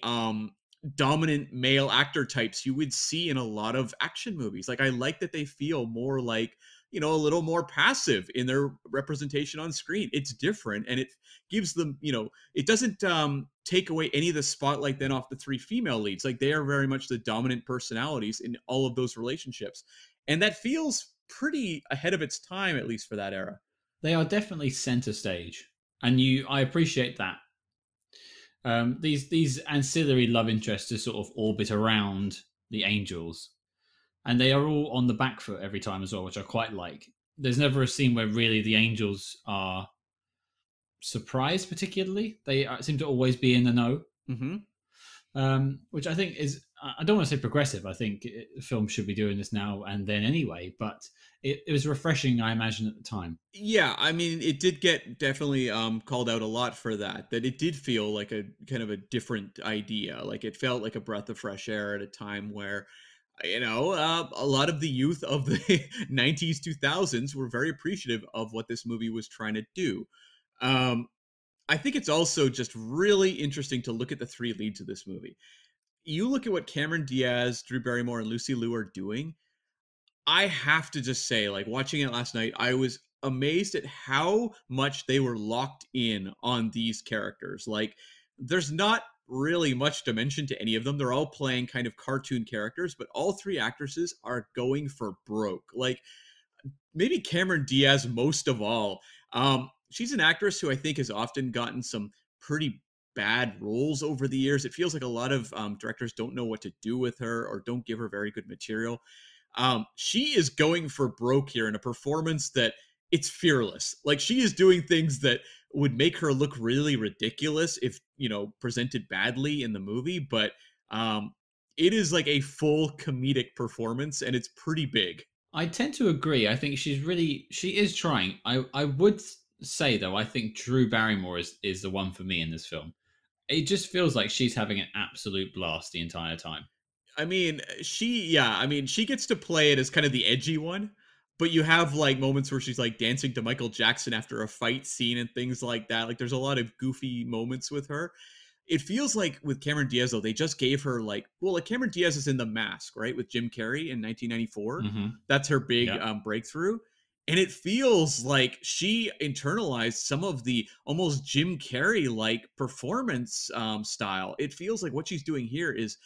S2: dominant male actor types you would see in a lot of action movies. Like, I like that they feel more like, you know, a little more passive in their representation on screen. It's different, and it gives them, you know, it doesn't take away any of the spotlight then off the three female leads. Like, they are very much the dominant personalities in all of those relationships, and that feels pretty ahead of its time, at least for that era.
S1: They are definitely center stage, and I appreciate that. These ancillary love interests just sort of orbit around the angels, and they are all on the back foot every time as well, which I quite like. There's never a scene where really the angels are surprised, particularly. They seem to always be in the know,
S2: Mm-hmm.
S1: which I think is, I don't want to say progressive. I think film should be doing this now and then anyway, but it was refreshing, I imagine, at the time.
S2: Yeah, I mean, it did get definitely called out a lot for that. That it did feel like a kind of a different idea. Like, it felt like a breath of fresh air at a time where, you know, a lot of the youth of the 90s, 2000s were very appreciative of what this movie was trying to do. Um, I think it's also just really interesting to look at the three leads of this movie. You look at what Cameron Diaz, Drew Barrymore, and Lucy Liu are doing. I have to just say, like, watching it last night, I was amazed at how much they were locked in on these characters. Like, there's not really much dimension to any of them. They're all playing kind of cartoon characters, but all three actresses are going for broke. Like, maybe Cameron Diaz most of all. She's an actress who I think has often gotten some pretty bad roles over the years. It feels like a lot of directors don't know what to do with her or don't give her very good material. She is going for broke here in a performance that it's fearless. Like, she is doing things that would make her look really ridiculous if, you know, presented badly in the movie, but it is like a full comedic performance, and it's pretty big.
S1: I tend to agree. I think she is trying. I would say though, I think Drew Barrymore is the one for me in this film. It just feels like she's having an absolute blast the entire time.
S2: I mean, she gets to play it as kind of the edgy one, but you have like moments where she's like dancing to Michael Jackson after a fight scene and things like that. Like, there's a lot of goofy moments with her. It feels like with Cameron Diaz, though, they just gave her like, well, like Cameron Diaz is in The Mask, right? With Jim Carrey in 1994.
S1: Mm-hmm.
S2: That's her big
S1: Yeah.
S2: breakthrough. And it feels like she internalized some of the almost Jim Carrey like performance style. It feels like what she's doing here is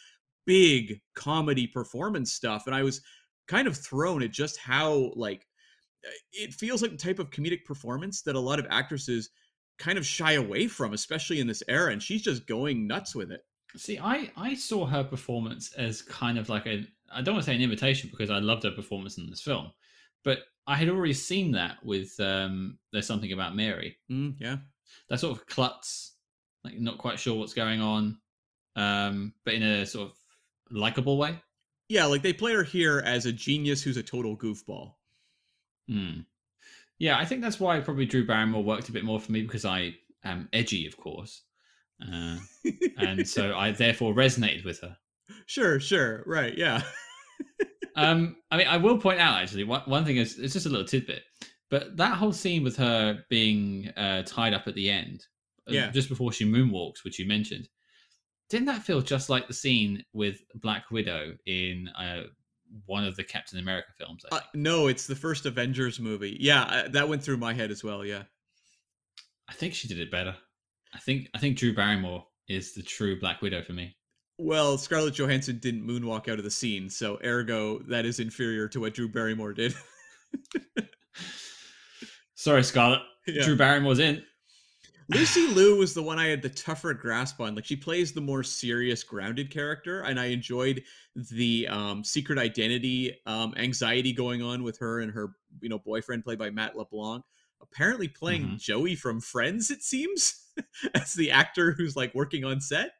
S2: big comedy performance stuff. And I was kind of thrown at just how like it feels like the type of comedic performance that a lot of actresses kind of shy away from, especially in this era, and she's just going nuts with it.
S1: See, I saw her performance as kind of like I don't want to say an imitation because I loved her performance in this film, but I had already seen that with There's Something About Mary.
S2: Yeah.
S1: That sort of klutz, like not quite sure what's going on, but in a sort of likable way.
S2: Yeah, like they play her here as a genius who's a total goofball.
S1: Mm. Yeah, I think that's why probably Drew Barrymore worked a bit more for me because I am edgy, of course, uh, and so I therefore resonated with her.
S2: Sure, right, yeah.
S1: I mean, I will point out actually one thing is it's just a little tidbit, but that whole scene with her being tied up at the end,
S2: Yeah.
S1: just before she moonwalks, which you mentioned, didn't that feel just like the scene with Black Widow in one of the Captain America films? I think.
S2: No, it's the first Avengers movie. Yeah, that went through my head as well. Yeah.
S1: I think she did it better. I think Drew Barrymore is the true Black Widow for me.
S2: Well, Scarlett Johansson didn't moonwalk out of the scene, so ergo, that is inferior to what Drew Barrymore did.
S1: Sorry, Scarlett.
S2: Yeah.
S1: Drew Barrymore's in.
S2: Lucy Liu was the one I had the tougher grasp on. Like she plays the more serious, grounded character, and I enjoyed the secret identity anxiety going on with her and her, boyfriend played by Matt LeBlanc. Apparently playing Joey from Friends, it seems, as the actor who's like working on set.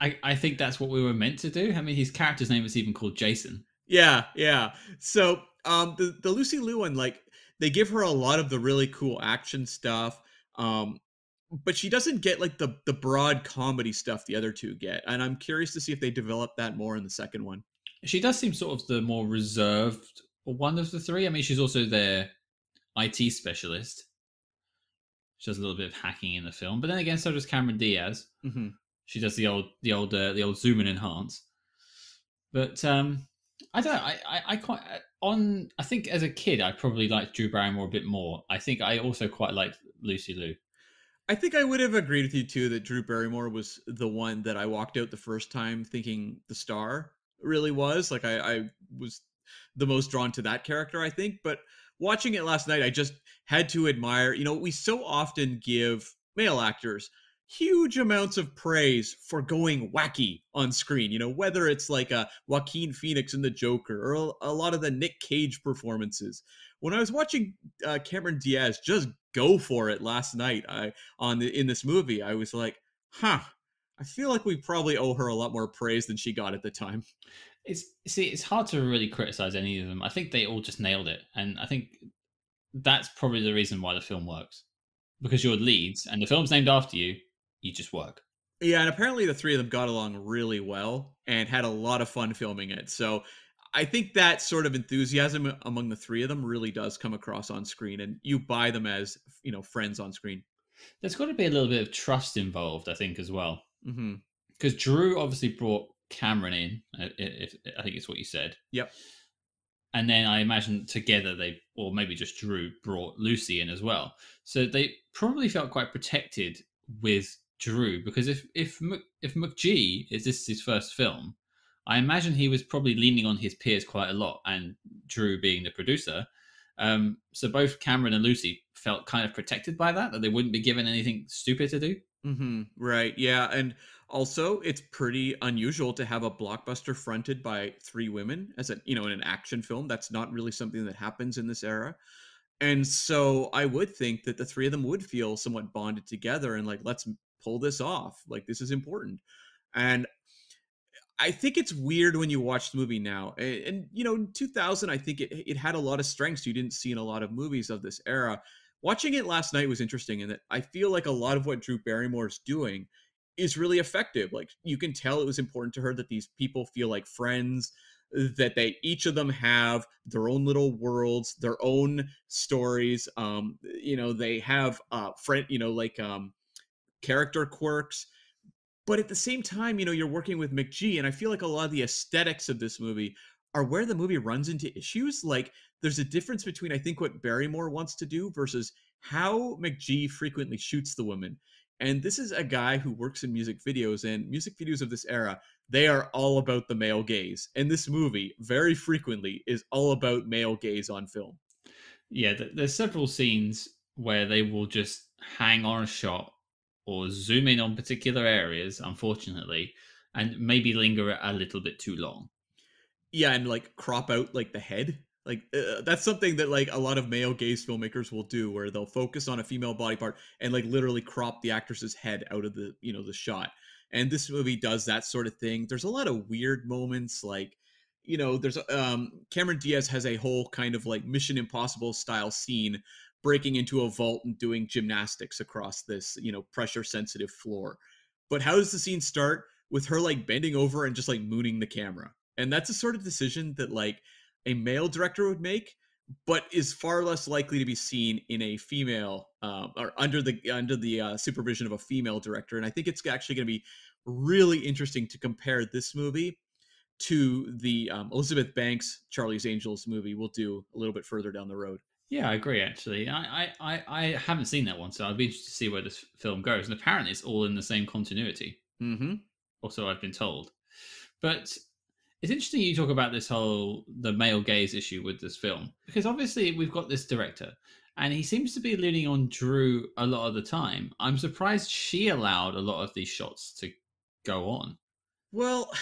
S1: I think that's what we were meant to do. I mean, his character's name is even called Jason.
S2: Yeah. So the Lucy Liu one, like they give her a lot of the really cool action stuff. But she doesn't get like the broad comedy stuff the other two get. And I'm curious to see if they develop that more in the second one.
S1: She does seem sort of the more reserved one of the three. I mean, she's also their IT specialist. She does a little bit of hacking in the film, but then again, so does Cameron Diaz.
S2: Mm-hmm.
S1: She does the old zoom and enhance. But I don't know. I quite I think as a kid I probably liked Drew Barrymore a bit more. I think I also quite liked Lucy Liu.
S2: I think I would have agreed with you too that Drew Barrymore was the one that I walked out the first time thinking the star really was. Like I was the most drawn to that character, I think. But watching it last night, I just had to admire, we so often give male actors huge amounts of praise for going wacky on screen, whether it's like a Joaquin Phoenix in The Joker or a lot of the Nick Cage performances. When I was watching Cameron Diaz just go for it last night in this movie, I was like, I feel like we probably owe her a lot more praise than she got at the time.
S1: It's hard to really criticize any of them. I think they all just nailed it, and I think that's probably the reason why the film works, because you're leads and the film's named after you. You just work.
S2: Yeah, and apparently the three of them got along really well and had a lot of fun filming it. So I think that sort of enthusiasm among the three of them really does come across on screen, and you buy them as, friends on screen.
S1: There's got to be a little bit of trust involved, I think, as well.
S2: Mm-hmm.
S1: Because Drew obviously brought Cameron in, if I think it's what you said.
S2: Yep.
S1: And then I imagine together or maybe just Drew brought Lucy in as well. So they probably felt quite protected with Drew, because if McG is this his first film, I imagine he was probably leaning on his peers quite a lot, and Drew being the producer. So both Cameron and Lucy felt kind of protected by that they wouldn't be given anything stupid to do.
S2: Mm-hmm. Right. Yeah. And also, it's pretty unusual to have a blockbuster fronted by three women as in an action film. That's not really something that happens in this era. And so I would think that the three of them would feel somewhat bonded together and like, let's pull this off. Like, this is important. And I think it's weird when you watch the movie now. And in 2000, I think it had a lot of strengths you didn't see in a lot of movies of this era. Watching it last night was interesting in that I feel like a lot of what Drew Barrymore is doing is really effective. Like, you can tell it was important to her that these people feel like friends, that each of them have their own little worlds, their own stories. They have character quirks. But at the same time, you're working with McG, and I feel like a lot of the aesthetics of this movie are where the movie runs into issues. Like, there's a difference between, I think, what Barrymore wants to do versus how McG frequently shoots the woman. And this is a guy who works in music videos, and music videos of this era, they are all about the male gaze. And this movie, very frequently, is all about male gaze on film.
S1: Yeah, there's several scenes where they will just hang on a shot or zoom in on particular areas, unfortunately, and maybe linger a little bit too long.
S2: Yeah, and like crop out like the head. Like that's something that like a lot of male gaze filmmakers will do, where they'll focus on a female body part and like literally crop the actress's head out of the the shot. And this movie does that sort of thing. There's a lot of weird moments, like there's Cameron Diaz has a whole kind of like Mission Impossible style scene breaking into a vault and doing gymnastics across this pressure sensitive floor. But how does the scene start? With her like bending over and just like mooning the camera. And that's a sort of decision that like a male director would make, but is far less likely to be seen in a female or under the supervision of a female director. And I think it's actually going to be really interesting to compare this movie to the Elizabeth Banks Charlie's Angels movie we'll do a little bit further down the road.
S1: Yeah, I agree. Actually, I haven't seen that one, so I'd be interested to see where this film goes. And apparently, it's all in the same continuity.
S2: Mm-hmm.
S1: Or so I've been told. But it's interesting you talk about the male gaze issue with this film, because obviously we've got this director and he seems to be leaning on Drew a lot of the time. I'm surprised she allowed a lot of these shots to go on.
S2: Well,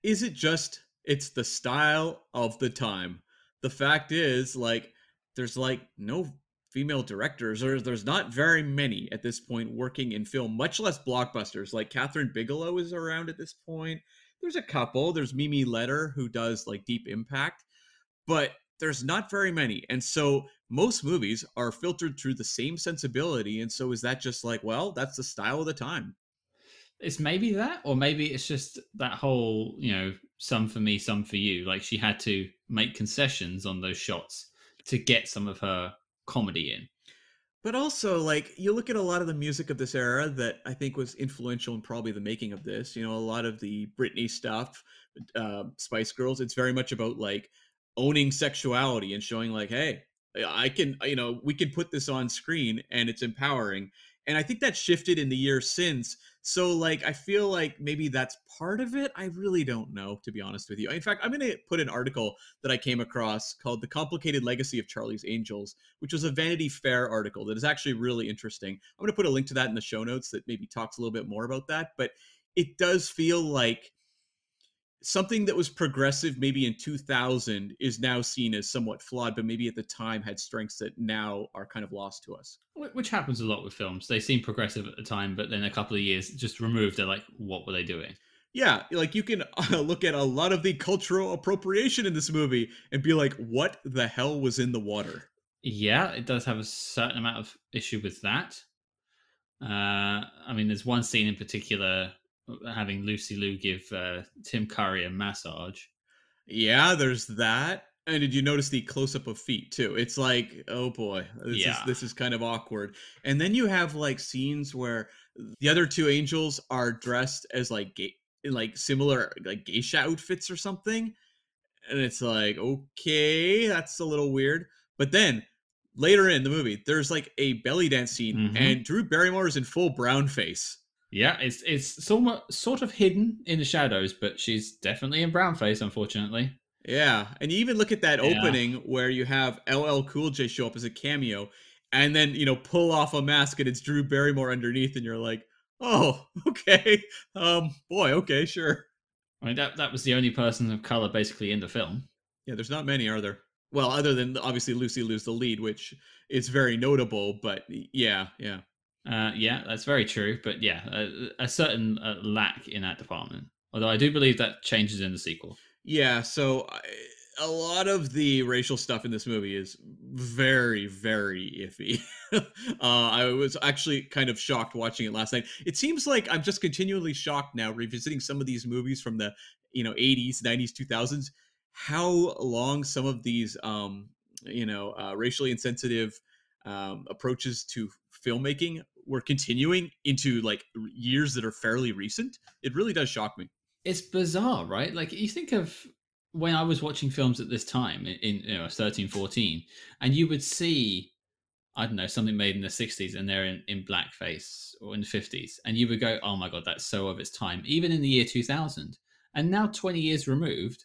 S2: is it just it's the style of the time? The fact is, like, there's like no female directors, or there's not very many at this point working in film, much less blockbusters. Like Catherine Bigelow is around at this point. There's a couple. There's Mimi Letter who does like Deep Impact, but there's not very many. And so most movies are filtered through the same sensibility. And so is that just like, well, that's the style of the time?
S1: It's maybe that, or maybe it's just that whole, some for me, some for you. Like she had to make concessions on those shots to get some of her comedy in.
S2: But also, like, you look at a lot of the music of this era that I think was influential in probably the making of this. A lot of the Britney stuff, Spice Girls. It's very much about like owning sexuality and showing like, hey, I can, we can put this on screen and it's empowering. And I think that shifted in the years since. So, like, I feel like maybe that's part of it. I really don't know, to be honest with you. In fact, I'm going to put an article that I came across called The Complicated Legacy of Charlie's Angels, which was a Vanity Fair article that is actually really interesting. I'm going to put a link to that in the show notes that maybe talks a little bit more about that. But it does feel like something that was progressive maybe in 2000 is now seen as somewhat flawed, but maybe at the time had strengths that now are kind of lost to us.
S1: Which happens a lot with films. They seem progressive at the time, but then a couple of years just removed. They're like, what were they doing?
S2: Yeah, like you can look at a lot of the cultural appropriation in this movie and be like, what the hell was in the water?
S1: Yeah, it does have a certain amount of issue with that. I mean, there's one scene in particular having Lucy Liu give Tim Curry a massage.
S2: Yeah, there's that. And did you notice the close up of feet too? It's like, oh boy, this is kind of awkward. And then you have like scenes where the other two angels are dressed as like gay, in like similar like geisha outfits or something. And it's like, okay, that's a little weird. But then later in the movie, there's like a belly dance scene, and Drew Barrymore is in full brown face.
S1: Yeah, it's sort of hidden in the shadows, but she's definitely in brown face, unfortunately.
S2: Yeah, and you even look at that opening where you have LL Cool J show up as a cameo, and then pull off a mask and it's Drew Barrymore underneath, and you're like, oh, okay, boy, okay, sure.
S1: I mean that was the only person of color basically in the film.
S2: Yeah, there's not many, are there? Well, other than obviously Lucy Liu's the lead, which is very notable, but yeah.
S1: Yeah, that's very true. But yeah, a certain lack in that department. Although I do believe that changes in the sequel.
S2: Yeah, so a lot of the racial stuff in this movie is very, very iffy. I was actually kind of shocked watching it last night. It seems like I'm just continually shocked now revisiting some of these movies from the 80s, 90s, 2000s. How long some of these racially insensitive approaches to filmmaking were continuing into like years that are fairly recent. It really does shock me.
S1: It's bizarre, right? Like you think of when I was watching films at this time in 13, 14, and you would see I don't know, something made in the 60s and they're in blackface or in the 50s. And you would go, oh my God, that's so of its time, even in the year 2000. And now, 20 years removed,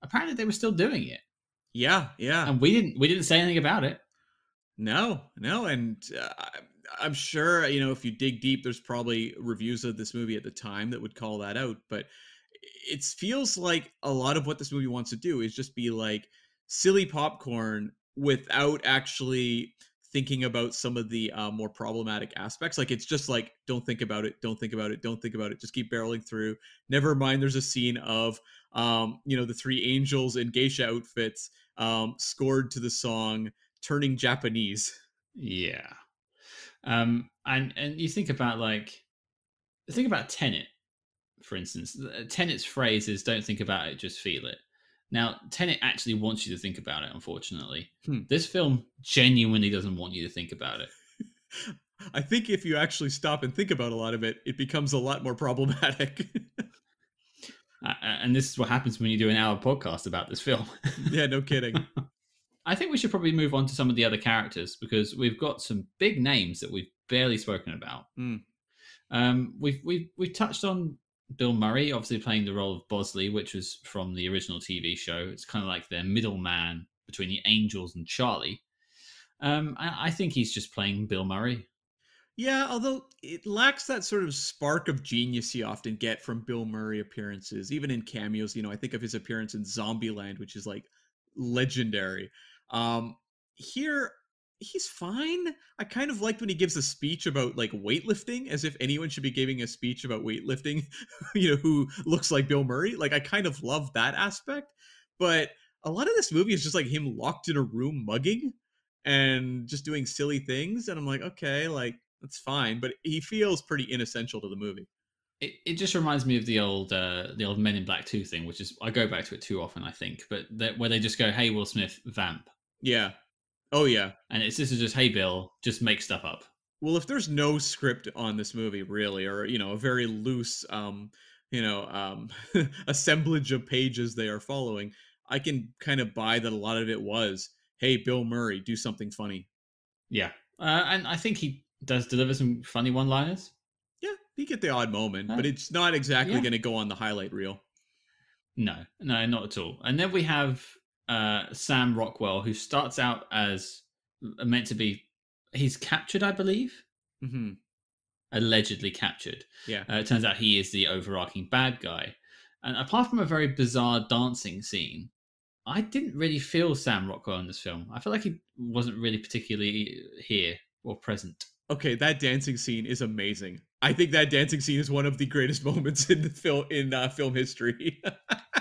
S1: apparently they were still doing it.
S2: Yeah, yeah.
S1: And we didn't say anything about it.
S2: No, no, and I'm sure if you dig deep, there's probably reviews of this movie at the time that would call that out. But it feels like a lot of what this movie wants to do is just be like silly popcorn without actually thinking about some of the more problematic aspects. Like it's just like, don't think about it, don't think about it, don't think about it. Just keep barreling through. Never mind, there's a scene of the three angels in geisha outfits scored to the song turning Japanese.
S1: Yeah. And you think about Tenet, for instance. Tenet's phrase is "Don't think about it, just feel it." Now, Tenet actually wants you to think about it. Unfortunately, this film genuinely doesn't want you to think about it.
S2: I think if you actually stop and think about a lot of it, it becomes a lot more problematic.
S1: And this is what happens when you do an hour podcast about this film.
S2: Yeah, no kidding.
S1: I think we should probably move on to some of the other characters because we've got some big names that we've barely spoken about. We've touched on Bill Murray, obviously playing the role of Bosley, which was from the original TV show. It's kind of like their middleman between the Angels and Charlie. I think he's just playing Bill Murray.
S2: Yeah, although it lacks that sort of spark of genius you often get from Bill Murray appearances, even in cameos. I think of his appearance in Zombieland, which is like legendary. Here, he's fine. I kind of liked when he gives a speech about like weightlifting, as if anyone should be giving a speech about weightlifting, who looks like Bill Murray. Like, I kind of love that aspect. But a lot of this movie is just like him locked in a room mugging and just doing silly things. And I'm like, okay, like, that's fine, but he feels pretty inessential to the movie.
S1: It just reminds me of the old Men in Black 2 thing, which is I go back to it too often, I think, but where they just go, "Hey, Will Smith, vamp,"
S2: Yeah. Oh yeah.
S1: and this is just, "Hey, Bill, just make stuff up."
S2: Well, if there's no script on this movie, really, or a very loose, assemblage of pages they are following, I can kind of buy that a lot of it was, "Hey, Bill Murray, do something funny."
S1: Yeah, and I think he does deliver some funny one-liners.
S2: Yeah, you get the odd moment, but it's not exactly
S1: Yeah.
S2: going to go on the highlight reel.
S1: No, not at all. And then we have Sam Rockwell, who starts out as meant to be. He's captured, I believe.
S2: Mm-hmm.
S1: Allegedly captured.
S2: Yeah.
S1: It turns out he is the overarching bad guy. And apart from a very bizarre dancing scene, I didn't really feel Sam Rockwell in this film. I feel like he wasn't really particularly here or present.
S2: Okay, that dancing scene is amazing. I think that dancing scene is one of the greatest moments in the film history.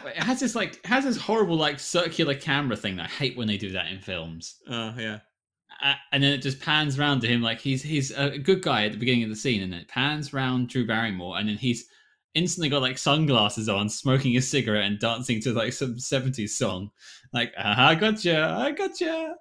S1: It has this horrible like circular camera thing that I hate when they do that in films.
S2: Yeah.
S1: And then it just pans around to him like he's a good guy at the beginning of the scene, and then it pans around Drew Barrymore, and then he's instantly got like sunglasses on, smoking a cigarette and dancing to like some 70s song, like I gotcha,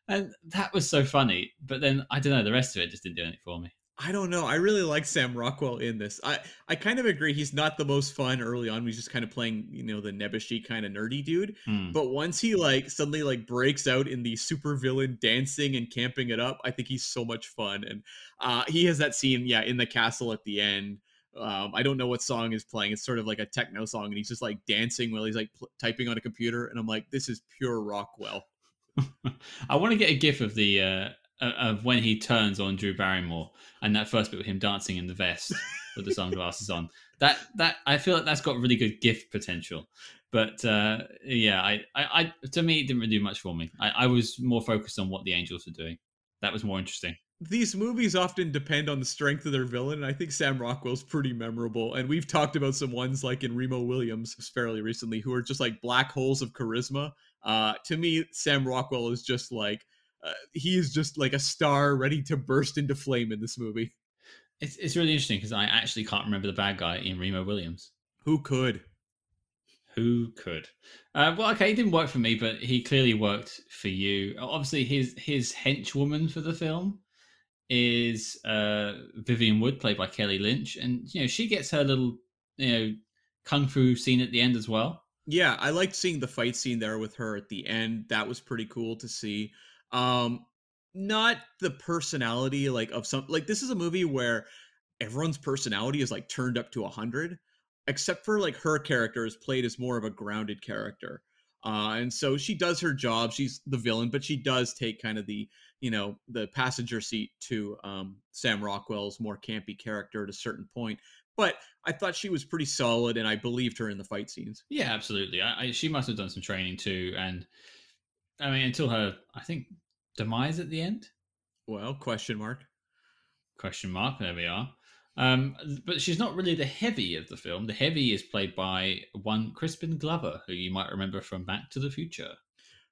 S1: and that was so funny. But then I don't know, the rest of it just didn't do anything for me.
S2: I don't know. I really like Sam Rockwell in this. I kind of agree. He's not the most fun early on. He's just kind of playing, the nebbishy kind of nerdy dude. But once he like suddenly like breaks out in the super villain dancing and camping it up, I think he's so much fun. And he has that scene, in the castle at the end. I don't know what song is playing. It's sort of like a techno song, and he's just like dancing while he's like typing on a computer. And I'm like, this is pure Rockwell.
S1: I want to get a gif of the of when he turns on Drew Barrymore and that first bit with him dancing in the vest with the sunglasses on. That I feel like that's got really good gif potential. But I to me it didn't really do much for me. I was more focused on what the Angels were doing. That was more interesting.
S2: These movies often depend on the strength of their villain, and I think Sam Rockwell's pretty memorable. And we've talked about some ones like in Remo Williams fairly recently, who are just like black holes of charisma. To me, Sam Rockwell is just like he is just like a star ready to burst into flame in this movie.
S1: It's really interesting because I actually can't remember the bad guy in Remo Williams.
S2: Who could?
S1: Who could? Well, okay, it didn't work for me, but he clearly worked for you. Obviously, his henchwoman for the film is Vivian Wood, played by Kelly Lynch, and she gets her little kung fu scene at the end as well.
S2: Yeah, I liked seeing the fight scene there with her at the end. That was pretty cool to see. not the personality like of some like this is a movie where everyone's personality is like turned up to 100 except for like her character is played as more of a grounded character. And so she does her job, she's the villain, but she does take kind of the the passenger seat to Sam Rockwell's more campy character at a certain point. But I thought she was pretty solid and I believed her in the fight scenes.
S1: Yeah, absolutely. She must have done some training too, and I mean, until her, I think, demise at the end.
S2: Well, question mark.
S1: Question mark. There we are. But she's not really the heavy of the film. The heavy is played by one Crispin Glover, who you might remember from Back to the Future.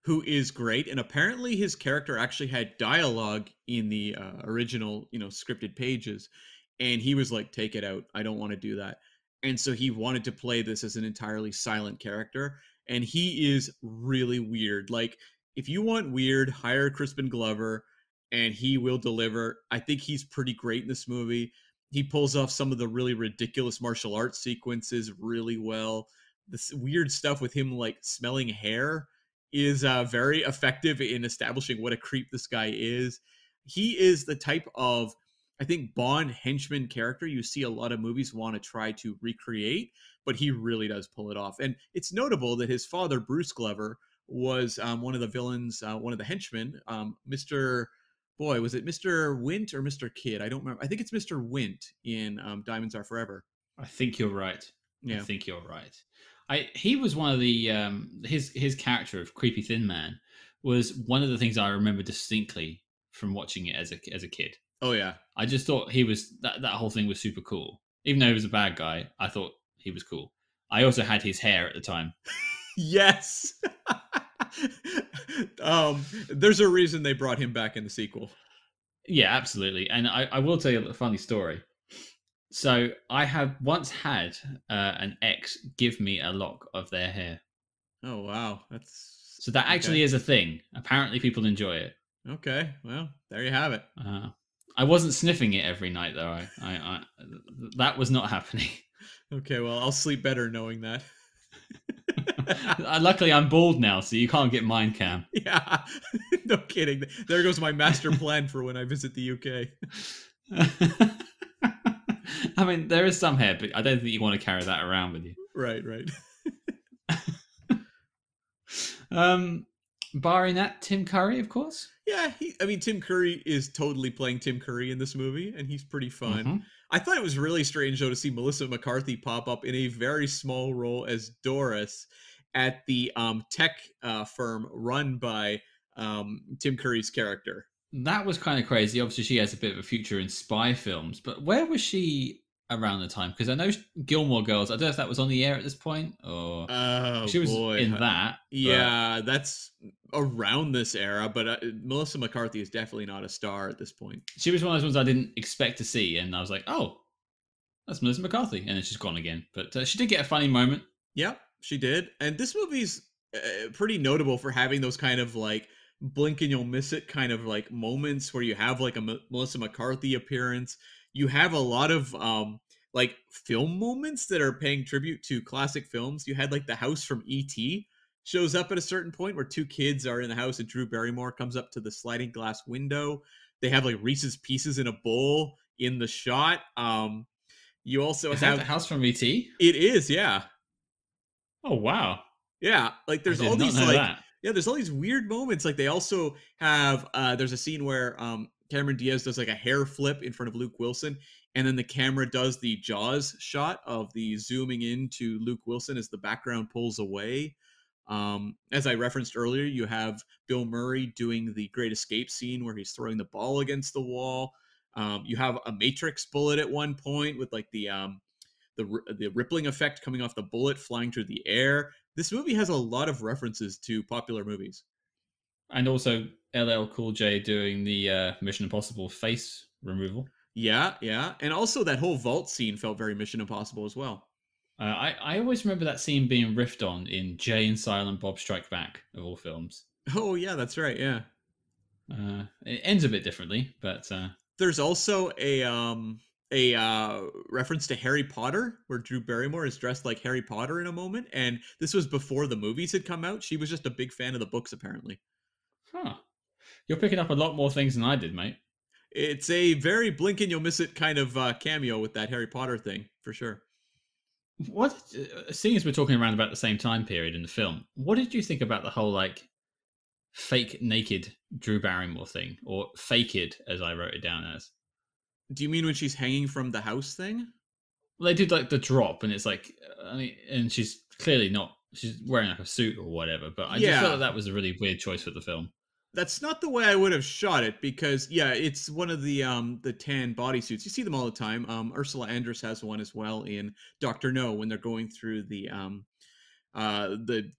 S2: Who is great, and apparently his character actually had dialogue in the original scripted pages, and he was like, take it out, I don't want to do that. And so he wanted to play this as an entirely silent character, and he is really weird. Like, if you want weird, hire Crispin Glover and he will deliver. I think he's pretty great in this movie. He pulls off some of the really ridiculous martial arts sequences really well. This weird stuff with him like smelling hair is very effective in establishing what a creep this guy is. He is the type of, I think, Bond henchman character you see a lot of movies want to try to recreate, but he really does pull it off. And it's notable that his father, Bruce Glover, was one of the villains, one of the henchmen, Mr. Boy, was it Mr. Wint or Mr. Kidd? I don't remember. I think it's Mr. Wint in Diamonds Are Forever.
S1: I think you're right.
S2: Yeah.
S1: I think you're right. He was one of the his character of Creepy Thin Man was one of the things I remember distinctly from watching it as a kid.
S2: Oh yeah.
S1: I just thought he was that whole thing was super cool. Even though he was a bad guy, I thought he was cool. I also had his hair at the time.
S2: Yes. There's a reason they brought him back in the sequel.
S1: Yeah, absolutely. And I will tell you a funny story. So I have once had an ex give me a lock of their hair.
S2: Oh wow, that's
S1: so that actually is a thing. Apparently, people enjoy it.
S2: Okay, well, there you have it.
S1: I wasn't sniffing it every night though. I that was not happening.
S2: Okay, well, I'll sleep better knowing that.
S1: Luckily, I'm bald now, so you can't get mind cam.
S2: Yeah, no kidding. There goes my master plan for when I visit the UK.
S1: I mean, there is some hair, but I don't think you want to carry that around with you.
S2: Right.
S1: Barring that, Tim Curry, of course.
S2: Yeah, Tim Curry is totally playing Tim Curry in this movie, and he's pretty fun. Mm-hmm. I thought it was really strange, though, to see Melissa McCarthy pop up in a very small role as Doris at the tech firm run by Tim Curry's character.
S1: That was kind of crazy. Obviously, she has a bit of a future in spy films, but where was she around the time? Because I know Gilmore Girls, I don't know if that was on the air at this point, or she was in that.
S2: Yeah, that's around this era, but Melissa McCarthy is definitely not a star at this point.
S1: She was one of those ones I didn't expect to see, and I was like, oh, that's Melissa McCarthy, and then she's gone again. But she did get a funny moment.
S2: Yeah, she did. And this movie's pretty notable for having those kind of like blink and you'll miss it kind of like moments where you have like a Melissa McCarthy appearance. You have a lot of like film moments that are paying tribute to classic films. You had like the house from E.T. shows up at a certain point where two kids are in the house and Drew Barrymore comes up to the sliding glass window. They have like Reese's Pieces in a bowl in the shot. You also
S1: have
S2: that
S1: the house from E.T.?
S2: It is, yeah.
S1: Oh wow.
S2: Yeah, like there's all these like there's all these weird moments. Like they also have there's a scene where Cameron Diaz does like a hair flip in front of Luke Wilson, and then the camera does the Jaws shot of the zooming into Luke Wilson as the background pulls away. As I referenced earlier, you have Bill Murray doing the Great Escape scene where he's throwing the ball against the wall. You have a Matrix bullet at one point with like the rippling effect coming off the bullet flying through the air. This movie has a lot of references to popular movies.
S1: And also LL Cool J doing the Mission Impossible face removal.
S2: Yeah. And also that whole vault scene felt very Mission Impossible as well.
S1: I always remember that scene being riffed on in Jay and Silent Bob Strike Back, of all films.
S2: Oh, yeah, that's right, yeah.
S1: It ends a bit differently, but...
S2: There's also a reference to Harry Potter, where Drew Barrymore is dressed like Harry Potter in a moment, and this was before the movies had come out. She was just a big fan of the books, apparently.
S1: Huh. You're picking up a lot more things than I did, mate.
S2: It's a very blink and you'll miss it kind of cameo with that Harry Potter thing, for sure.
S1: What, seeing as we're talking around about the same time period in the film, what did you think about the whole like fake naked Drew Barrymore thing, or faked as I wrote it down as?
S2: Do you mean when she's hanging from the house thing?
S1: Well, they did like the drop, and it's like, I mean, and she's clearly not. She's wearing like a suit or whatever, but I just felt
S2: Yeah,
S1: that that was a really weird choice for the film.
S2: that's not the way I would have shot it because yeah, it's one of the tan bodysuits. You see them all the time. Ursula Andress has one as well in Doctor No when they're going through the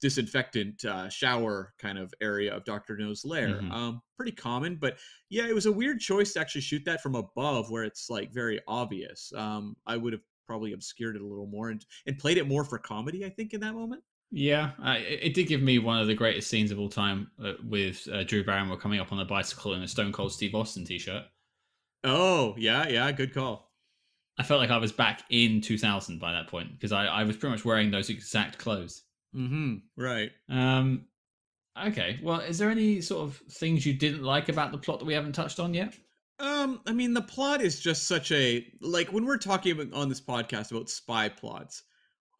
S2: disinfectant shower kind of area of Doctor No's lair.
S1: Hmm.
S2: Pretty common, but yeah, it was a weird choice to actually shoot that from above where it's like very obvious. I would have probably obscured it a little more and played it more for comedy. I think in that moment.
S1: Yeah, it did give me one of the greatest scenes of all time with Drew Barrymore coming up on a bicycle in a Stone Cold Steve Austin t-shirt.
S2: Oh yeah, yeah, good call.
S1: I felt like I was back in 2000 by that point because I was pretty much wearing those exact clothes.
S2: Mm-hmm. Right.
S1: Um, okay, well, is there any sort of things you didn't like about the plot that we haven't touched on yet?
S2: I mean, the plot is just such a like when we're talking about on this podcast about spy plots,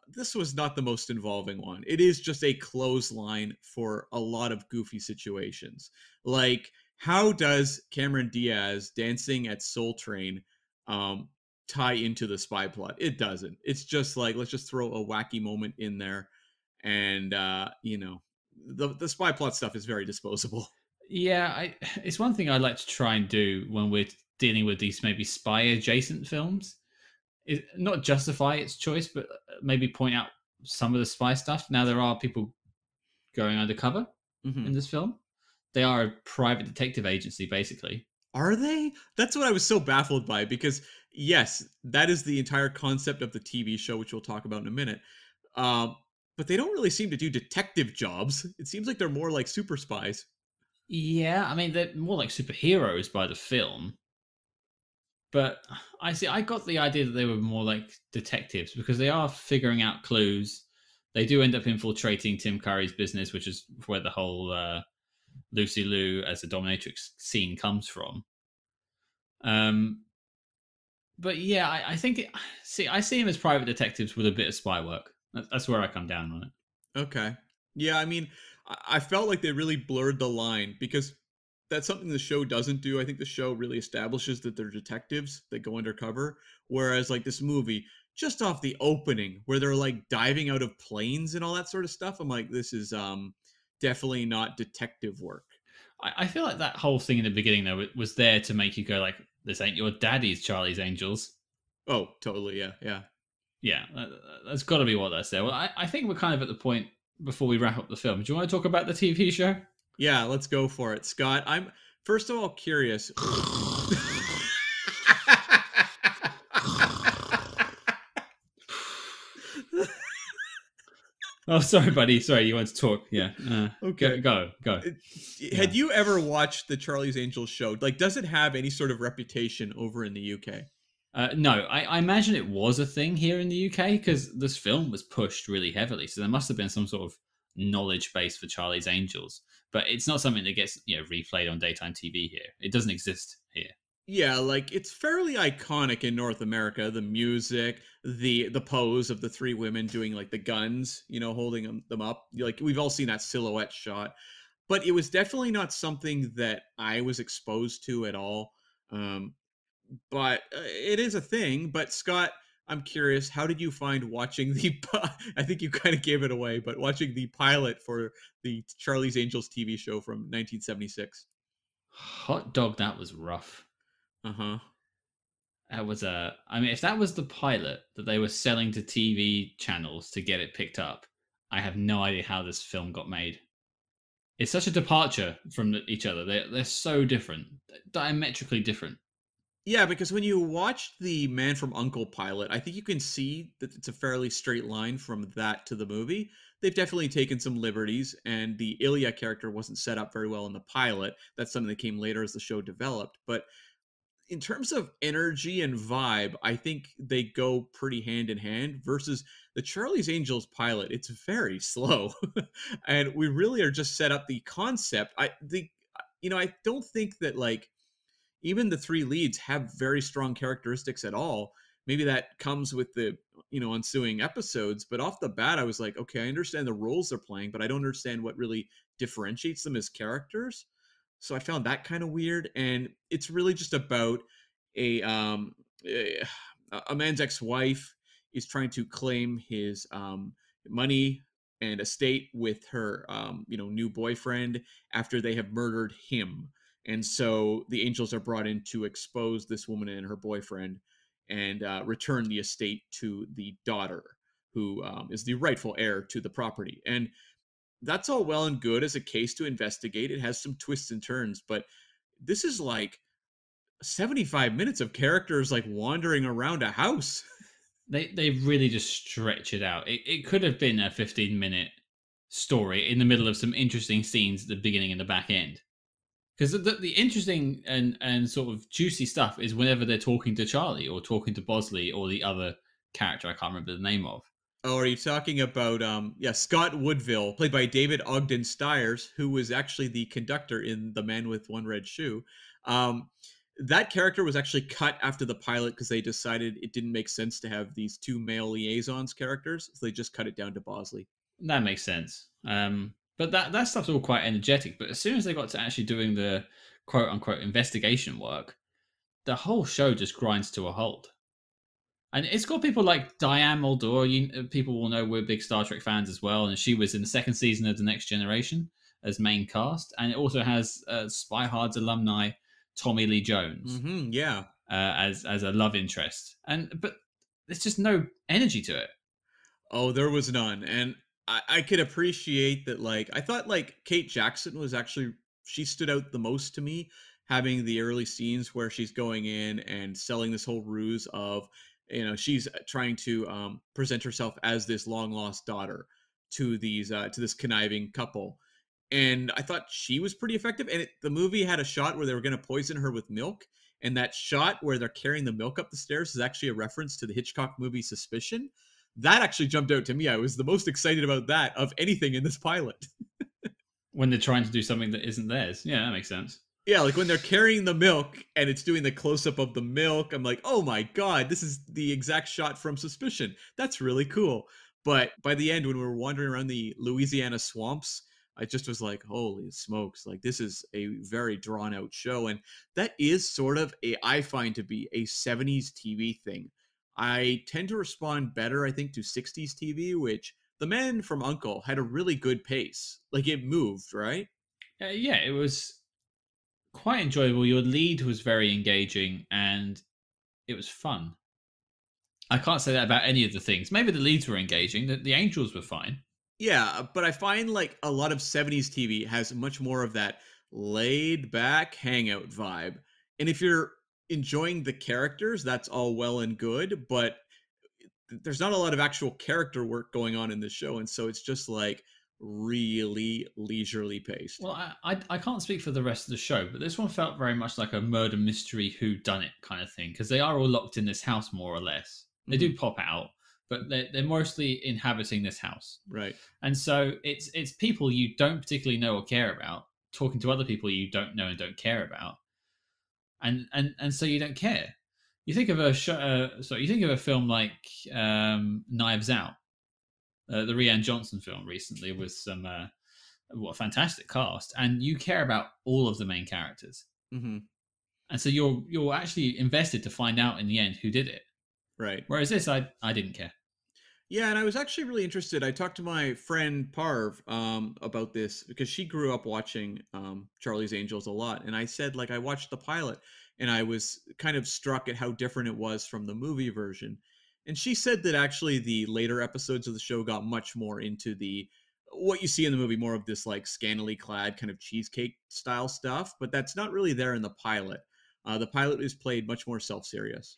S2: this was not the most involving one. It is just a clothesline for a lot of goofy situations. Like, how does Cameron Diaz dancing at Soul Train um, tie into the spy plot? It doesn't. It's just like let's just throw a wacky moment in there, and the spy plot stuff is very disposable.
S1: Yeah, it's one thing I like to try and do when we're dealing with these maybe spy adjacent films is not justify its choice, but maybe point out some of the spy stuff. Now there are people going undercover in
S2: Hmm.
S1: this film. They are a private detective agency, basically.
S2: Are they? That's what I was so baffled by because yes, that is the entire concept of the TV show, which we'll talk about in a minute. Um, but they don't really seem to do detective jobs. It seems like they're more like super spies.
S1: Yeah, I mean they're more like superheroes by the film, but I see. I got the idea that they were more like detectives because they are figuring out clues. They do end up infiltrating Tim Curry's business, which is where the whole Lucy Liu as a dominatrix scene comes from. Um, but yeah, I think I see him as private detectives with a bit of spy work. That's where I come down on it.
S2: Okay. Yeah, I mean, I felt like they really blurred the line because that's something the show doesn't do. I think the show really establishes that they're detectives that go undercover. Whereas, like this movie, just off the opening, where they're like diving out of planes and all that sort of stuff, I'm like, this is definitely not detective work.
S1: I feel like that whole thing in the beginning though was there to make you go like, "This ain't your daddy's Charlie's Angels."
S2: Oh, totally. Yeah, yeah.
S1: Yeah, that's got to be what that's there. Well, I think we're kind of at the point before we wrap up the film. Do you want to talk about the TV show?
S2: Yeah, let's go for it. Scott, I'm first of all curious.
S1: Oh, sorry, buddy. Sorry, you want to talk? Yeah.
S2: Okay.
S1: Go. Yeah.
S2: Had you ever watched the Charlie's Angels show? Like, does it have any sort of reputation over in the UK?
S1: No, I imagine it was a thing here in the UK because this film was pushed really heavily. So there must have been some sort of knowledge base for Charlie's Angels, but it's not something that gets replayed on daytime TV here. It doesn't exist here.
S2: Yeah, like it's fairly iconic in North America. The music, the pose of the three women doing like the guns, holding them up. Like we've all seen that silhouette shot, but it was definitely not something that I was exposed to at all. Um, but it is a thing. But Scott, I'm curious, how did you find watching I think you kind of gave it away, but watching the pilot for the Charlie's Angels TV show from 1976?
S1: Hot dog, that was rough.
S2: Uh huh.
S1: That was a. I mean, if that was the pilot that they were selling to TV channels to get it picked up, I have no idea how this film got made. It's such a departure from each other. They're so different, diametrically different.
S2: Yeah, because when you watch the Man from Uncle pilot, I think you can see that it's a fairly straight line from that to the movie. They've definitely taken some liberties, and the Ilya character wasn't set up very well in the pilot. That's something that came later as the show developed. But in terms of energy and vibe, I think they go pretty hand in hand versus the Charlie's Angels pilot. It's very slow. And we really are just set up the concept. I don't think that like even the three leads have very strong characteristics at all. Maybe that comes with the ensuing episodes, but off the bat I was like, okay, I understand the roles they're playing, but I don't understand what really differentiates them as characters. So I found that kind of weird, and it's really just about a a, a man's ex-wife is trying to claim his money and estate with her new boyfriend after they have murdered him. And so the angels are brought in to expose this woman and her boyfriend and return the estate to the daughter, who is the rightful heir to the property. And that's all well and good as a case to investigate. It has some twists and turns, but this is like 75 minutes of characters like wandering around a house.
S1: They really just stretch it out. It could have been a 15-minute story in the middle of some interesting scenes at the beginning and the back end. Because the interesting and sort of juicy stuff is whenever they're talking to Charlie or talking to Bosley or the other character I can't remember the name of.
S2: Oh, are you talking about Scott Woodville, played by David Ogden Stiers, who was actually the conductor in The Man with One Red Shoe? That character was actually cut after the pilot because they decided it didn't make sense to have these two male liaisons characters, so they just cut it down to Bosley.
S1: That makes sense. But that stuff's all quite energetic. But as soon as they got to actually doing the quote unquote investigation work, the whole show just grinds to a halt. And it's got people like Diane Muldaur. People will know we're big Star Trek fans as well, and she was in the second season of The Next Generation as main cast. And it also has SpyHards alumni Tommy Lee Jones, as a love interest. But there's just no energy to it.
S2: Oh, there was none, and I could appreciate that. Like, I thought like Kate Jackson was actually, she stood out the most to me, having the early scenes where she's going in and selling this whole ruse of, she's trying to present herself as this long lost daughter to this conniving couple. And I thought she was pretty effective. And the movie had a shot where they were going to poison her with milk. And that shot where they're carrying the milk up the stairs is actually a reference to the Hitchcock movie Suspicion. That actually jumped out to me. I was the most excited about that of anything in this pilot.
S1: When they're trying to do something that isn't theirs. Yeah, that makes sense.
S2: Yeah, like when they're carrying the milk and it's doing the close-up of the milk, I'm like, oh my god, this is the exact shot from Suspicion. That's really cool. But by the end, when we were wandering around the Louisiana swamps, I just was like, holy smokes, like this is a very drawn-out show. And that is sort of I find to be a 70s TV thing. I tend to respond better, I think, to 60s TV, which The Man from U.N.C.L.E. had a really good pace. Like, it moved, right?
S1: Yeah, it was quite enjoyable. Your lead was very engaging, and it was fun. I can't say that about any of the things. Maybe the leads were engaging. The angels were fine.
S2: Yeah, but I find like a lot of 70s TV has much more of that laid back hangout vibe. And if you're enjoying the characters, that's all well and good, but there's not a lot of actual character work going on in the show, and so it's just like really leisurely paced.
S1: Well, I can't speak for the rest of the show, but this one felt very much like a murder mystery whodunit kind of thing, because they are all locked in this house more or less. They do pop out, but they're mostly inhabiting this house,
S2: right?
S1: And so it's people you don't particularly know or care about talking to other people you don't know and don't care about, and so you don't care. You think of a show, you think of a film like Knives Out, the Rian Johnson film recently, with some what a fantastic cast, and you care about all of the main characters, and so you're actually invested to find out in the end who did it,
S2: right?
S1: Whereas this, I didn't care.
S2: Yeah, and I was actually really interested. I talked to my friend Parv about this because she grew up watching Charlie's Angels a lot, and I said, like, I watched the pilot, and I was kind of struck at how different it was from the movie version. And she said that actually the later episodes of the show got much more into what you see in the movie, more of this like scantily clad kind of cheesecake style stuff, but that's not really there in the pilot. The pilot is played much more self-serious.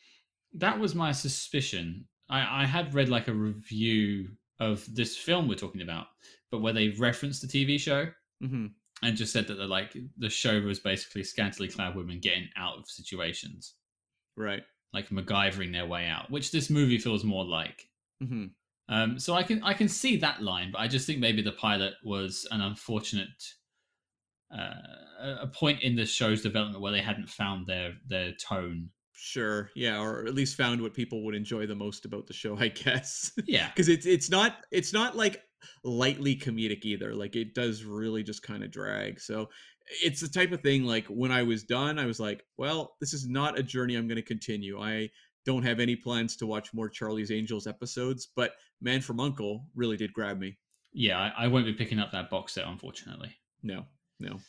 S1: That was my suspicion. I had read like a review of this film we're talking about, but where they referenced the TV show and just said that the show was basically scantily clad women getting out of situations,
S2: right?
S1: Like MacGyvering their way out, which this movie feels more like. So I can see that line, but I just think maybe the pilot was an unfortunate a point in the show's development where they hadn't found their tone.
S2: Sure, yeah, or at least found what people would enjoy the most about the show, I guess.
S1: Yeah,
S2: Because it's not like lightly comedic either. Like it does really just kind of drag. So it's the type of thing like when I was done, I was like, well, this is not a journey I'm going to continue. I don't have any plans to watch more Charlie's Angels episodes, but Man from Uncle really did grab me.
S1: yeah, I won't be picking up that box set, unfortunately.
S2: No, no.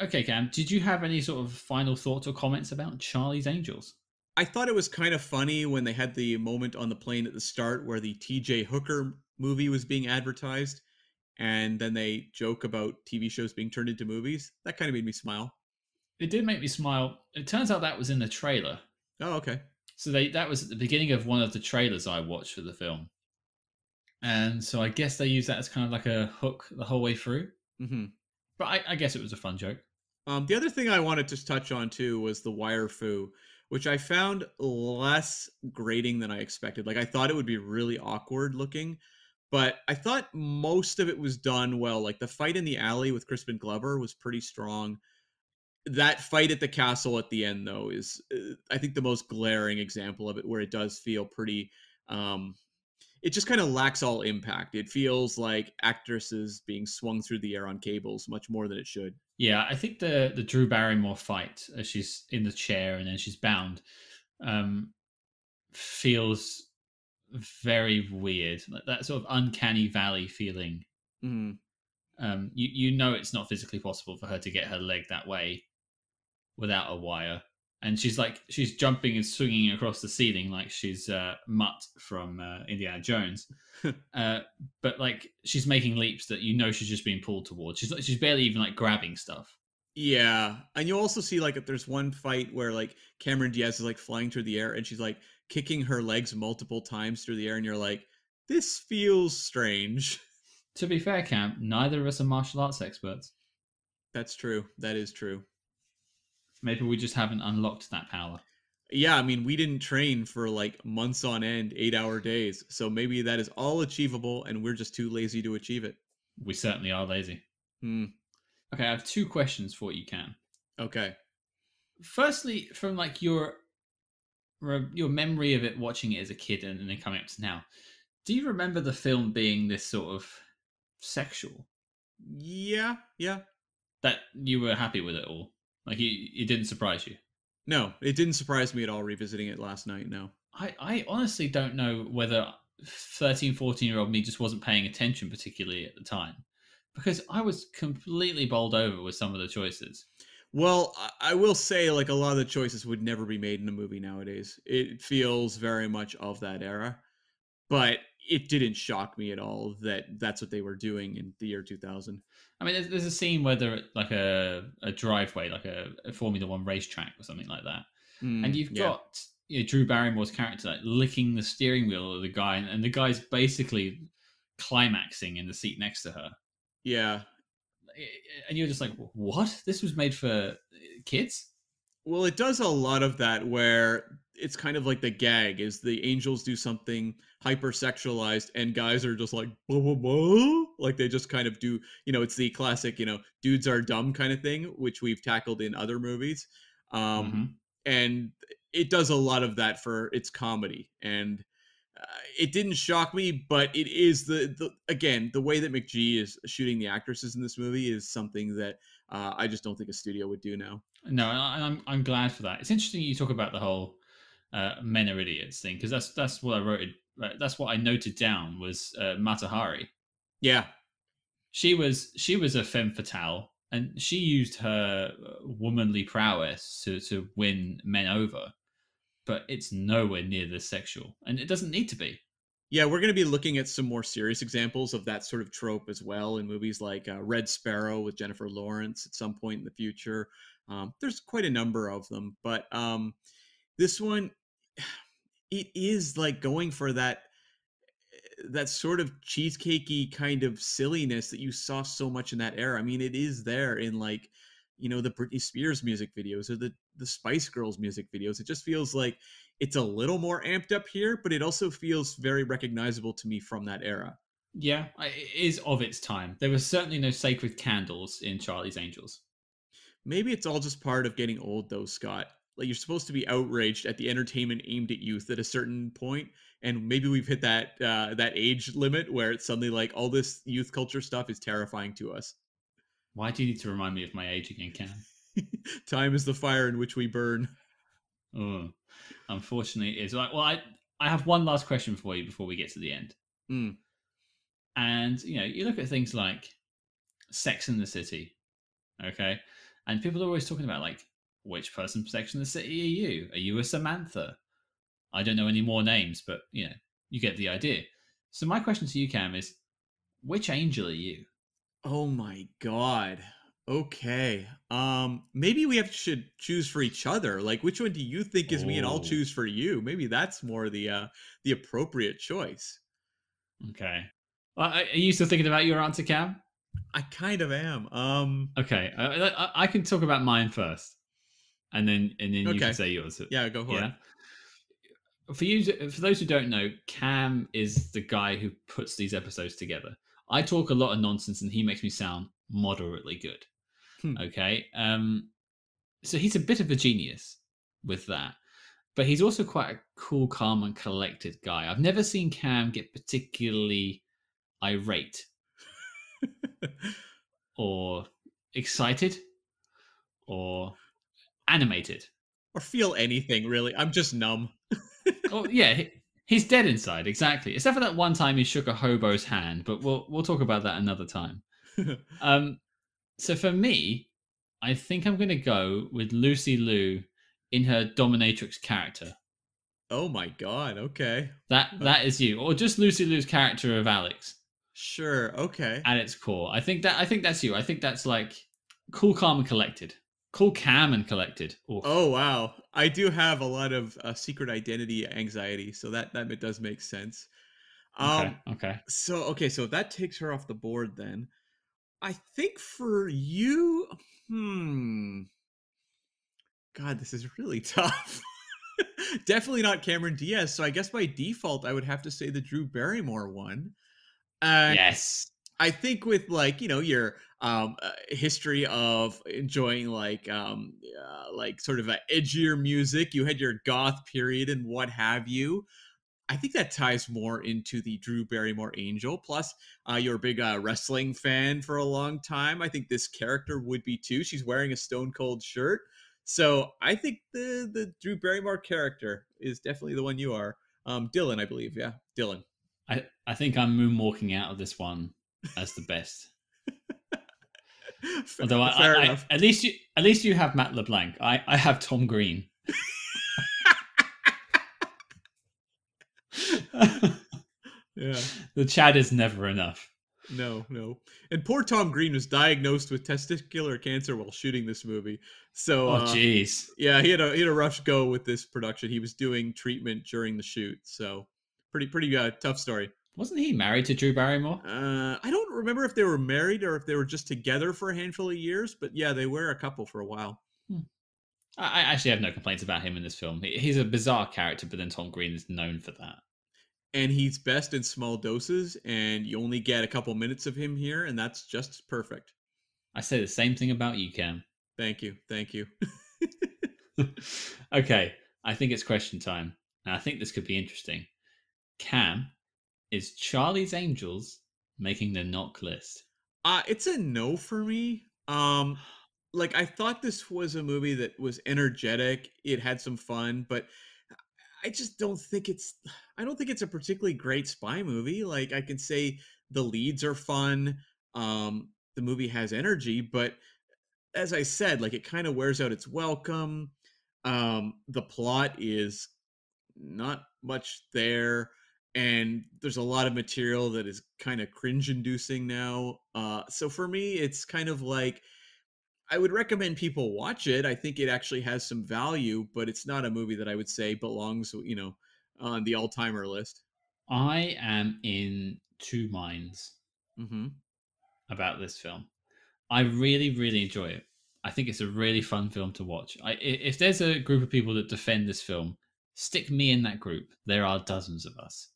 S1: Okay, Cam, did you have any sort of final thoughts or comments about Charlie's Angels?
S2: I thought it was kind of funny when they had the moment on the plane at the start where the TJ Hooker movie was being advertised, and then they joke about TV shows being turned into movies. That kind of made me smile.
S1: It did make me smile. It turns out that was in the trailer.
S2: Oh, okay.
S1: So that was at the beginning of one of the trailers I watched for the film. And so I guess they used that as kind of like a hook the whole way through.
S2: Hmm.
S1: But I guess it was a fun joke.
S2: The other thing I wanted to touch on too was the wire foo, which I found less grating than I expected. Like I thought it would be really awkward looking, but I thought most of it was done well. Like the fight in the alley with Crispin Glover was pretty strong. That fight at the castle at the end, though, is I think the most glaring example of it, where it does feel pretty. It just kind of lacks all impact. It feels like actresses being swung through the air on cables much more than it should.
S1: Yeah, I think the Drew Barrymore fight as she's in the chair and then she's bound um, feels very weird. Like that sort of uncanny valley feeling.
S2: Mm-hmm.
S1: You know it's not physically possible for her to get her leg that way without a wire. And she's jumping and swinging across the ceiling like she's Mutt from Indiana Jones. But like she's making leaps that you know she's just being pulled towards. She's barely even like grabbing stuff.
S2: Yeah, and you also see like if there's one fight where like Cameron Diaz is like flying through the air and she's like kicking her legs multiple times through the air, and you're like, this feels strange.
S1: To be fair, Cam, neither of us are martial arts experts.
S2: That's true. That is true.
S1: Maybe we just haven't unlocked that power.
S2: Yeah, I mean, we didn't train for like months on end, 8-hour days. So maybe that is all achievable and we're just too lazy to achieve it.
S1: We certainly are lazy.
S2: Hmm.
S1: Okay, I have two questions for you, Cam.
S2: Okay.
S1: Firstly, from like your memory of it watching it as a kid and then coming up to now, do you remember the film being this sort of sexual?
S2: Yeah, yeah.
S1: That you were happy with it all? Like it didn't surprise you?
S2: No, it didn't surprise me at all revisiting it last night, no.
S1: I honestly don't know whether 13, 14-year-old me just wasn't paying attention particularly at the time. Because I was completely bowled over with some of the choices.
S2: Well, I will say, like, a lot of the choices would never be made in a movie nowadays. It feels very much of that era, but it didn't shock me at all that that's what they were doing in the year 2000.
S1: I mean, there's a scene where they're at like a driveway, like a Formula One racetrack or something like that, and you've
S2: Yeah.
S1: got Drew Barrymore's character like licking the steering wheel of the guy, and the guy's basically climaxing in the seat next to her.
S2: Yeah.
S1: And you're just like, what? This was made for kids?
S2: Well, it does a lot of that where it's kind of like the gag is the angels do something hypersexualized and guys are just like blah, blah, blah. Like they just kind of do, it's the classic, dudes are dumb kind of thing, which we've tackled in other movies.
S1: Mm-hmm.
S2: And it does a lot of that for its comedy. And it didn't shock me, but it is again, the way that McG is shooting the actresses in this movie is something that I just don't think a studio would do now.
S1: No, and I'm glad for that. It's interesting you talk about the whole men are idiots thing because that's what I wrote. That's what I noted down was Matahari.
S2: Yeah,
S1: She was a femme fatale, and she used her womanly prowess to win men over. But it's nowhere near this sexual, and it doesn't need to be.
S2: Yeah, we're going to be looking at some more serious examples of that sort of trope as well in movies like Red Sparrow with Jennifer Lawrence at some point in the future. There's quite a number of them, but this one, it is like going for that sort of cheesecakey kind of silliness that you saw so much in that era. I mean, it is there in like, the Britney Spears music videos or the Spice Girls music videos. It just feels like it's a little more amped up here, but it also feels very recognizable to me from that era.
S1: Yeah, it is of its time. There were certainly no sacred candles in Charlie's Angels.
S2: Maybe it's all just part of getting old, though, Scott. Like, you're supposed to be outraged at the entertainment aimed at youth at a certain point, and maybe we've hit that age limit where it's suddenly like all this youth culture stuff is terrifying to us.
S1: Why do you need to remind me of my age again, Cam?
S2: Time is the fire in which we burn.
S1: Oh, unfortunately, it is. Well, I have one last question for you before we get to the end.
S2: Mm.
S1: And you look at things like Sex in the City, okay, and people are always talking about like, which person from Sex in the City are you? Are you a Samantha? I don't know any more names, but you get the idea. So my question to you, Cam, is which angel are you?
S2: Oh my god. Okay. Maybe we should choose for each other. Like, which one do you think is me, and I'll
S1: Oh,
S2: choose for you. Maybe that's more the appropriate choice.
S1: okay. Well, are you still thinking about your answer, Cam?
S2: I kind of am.
S1: Okay, I can talk about mine first, and then you can
S2: Okay.
S1: say yours.
S2: Yeah, go for it.
S1: Yeah. For those who don't know, Cam is the guy who puts these episodes together. I talk a lot of nonsense, and he makes me sound moderately good.
S2: Hmm.
S1: Okay. So he's a bit of a genius with that, but he's also quite a cool, calm, and collected guy. I've never seen Cam get particularly irate or excited or animated.
S2: Or feel anything, really. I'm just numb.
S1: Oh yeah, he's dead inside, exactly. Except for that one time he shook a hobo's hand, but we'll talk about that another time. Um, so for me, I think I'm going to go with Lucy Liu in her dominatrix character.
S2: Oh my god. Okay.
S1: That is you, or just Lucy Liu's character of Alex
S2: Sure. Okay.
S1: at its core. I think that's you. I think that's like cool, calm, and collected. Cool, calm, and collected. Oof.
S2: Oh wow. I do have a lot of secret identity anxiety, so that it does make sense.
S1: Okay.
S2: Um.
S1: Okay.
S2: So okay. So that takes her off the board then. I think for you, hmm. God, this is really tough. Definitely not Cameron Diaz. So I guess by default, I would have to say the Drew Barrymore one. And
S1: Yes.
S2: I think with like your history of enjoying like sort of a edgier music, you had your goth period and what have you. I think that ties more into the Drew Barrymore Angel. Plus, you're a big wrestling fan for a long time. I think this character would be too. She's wearing a Stone Cold shirt, so I think the Drew Barrymore character is definitely the one you are. Dylan, I believe. Yeah, Dylan.
S1: I think I'm moonwalking out of this one as the best. Although
S2: Fair enough.
S1: at least you have Matt LeBlanc. I have Tom Green.
S2: Yeah.
S1: The Chad is never enough.
S2: No, no. And poor Tom Green was diagnosed with testicular cancer while shooting this movie. So
S1: Oh jeez.
S2: yeah, he had a rough go with this production. He was doing treatment during the shoot. So pretty tough story.
S1: Wasn't he married to Drew Barrymore?
S2: I don't remember if they were married or if they were just together for a handful of years, but yeah, they were a couple for a while.
S1: Hmm. I actually have no complaints about him in this film. He's a bizarre character, but then Tom Green is known for that.
S2: And he's best in small doses, and you only get a couple minutes of him here, and that's just perfect.
S1: I say the same thing about you, Cam.
S2: Thank you. Thank you.
S1: Okay, I think it's question time. And I think this could be interesting. Cam, is Charlie's Angels making the NOC list?
S2: It's a no for me. Like I thought this was a movie that was energetic. It had some fun, but I just don't think I don't think it's a particularly great spy movie. Like I can say the leads are fun. The movie has energy, but as I said, like it kind of wears out its welcome. The plot is not much there, and there's a lot of material that is kind of cringe inducing now. So for me, it's kind of like I would recommend people watch it. I think it actually has some value, but it's not a movie that I would say belongs, on the all-timer list.
S1: I am in two minds
S2: Hmm.
S1: about this film. I really, really enjoy it. I think it's a really fun film to watch. If there's a group of people that defend this film, stick me in that group. There are dozens of us.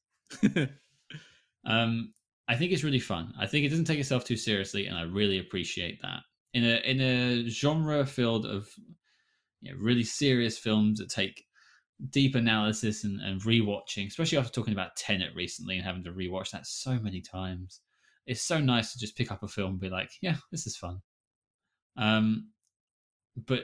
S1: I think it's really fun. I think it doesn't take itself too seriously, and I really appreciate that. In a genre filled of really serious films that take deep analysis and rewatching, especially after talking about Tenet recently and having to rewatch that so many times. It's so nice to just pick up a film and be like, yeah, this is fun. Um, but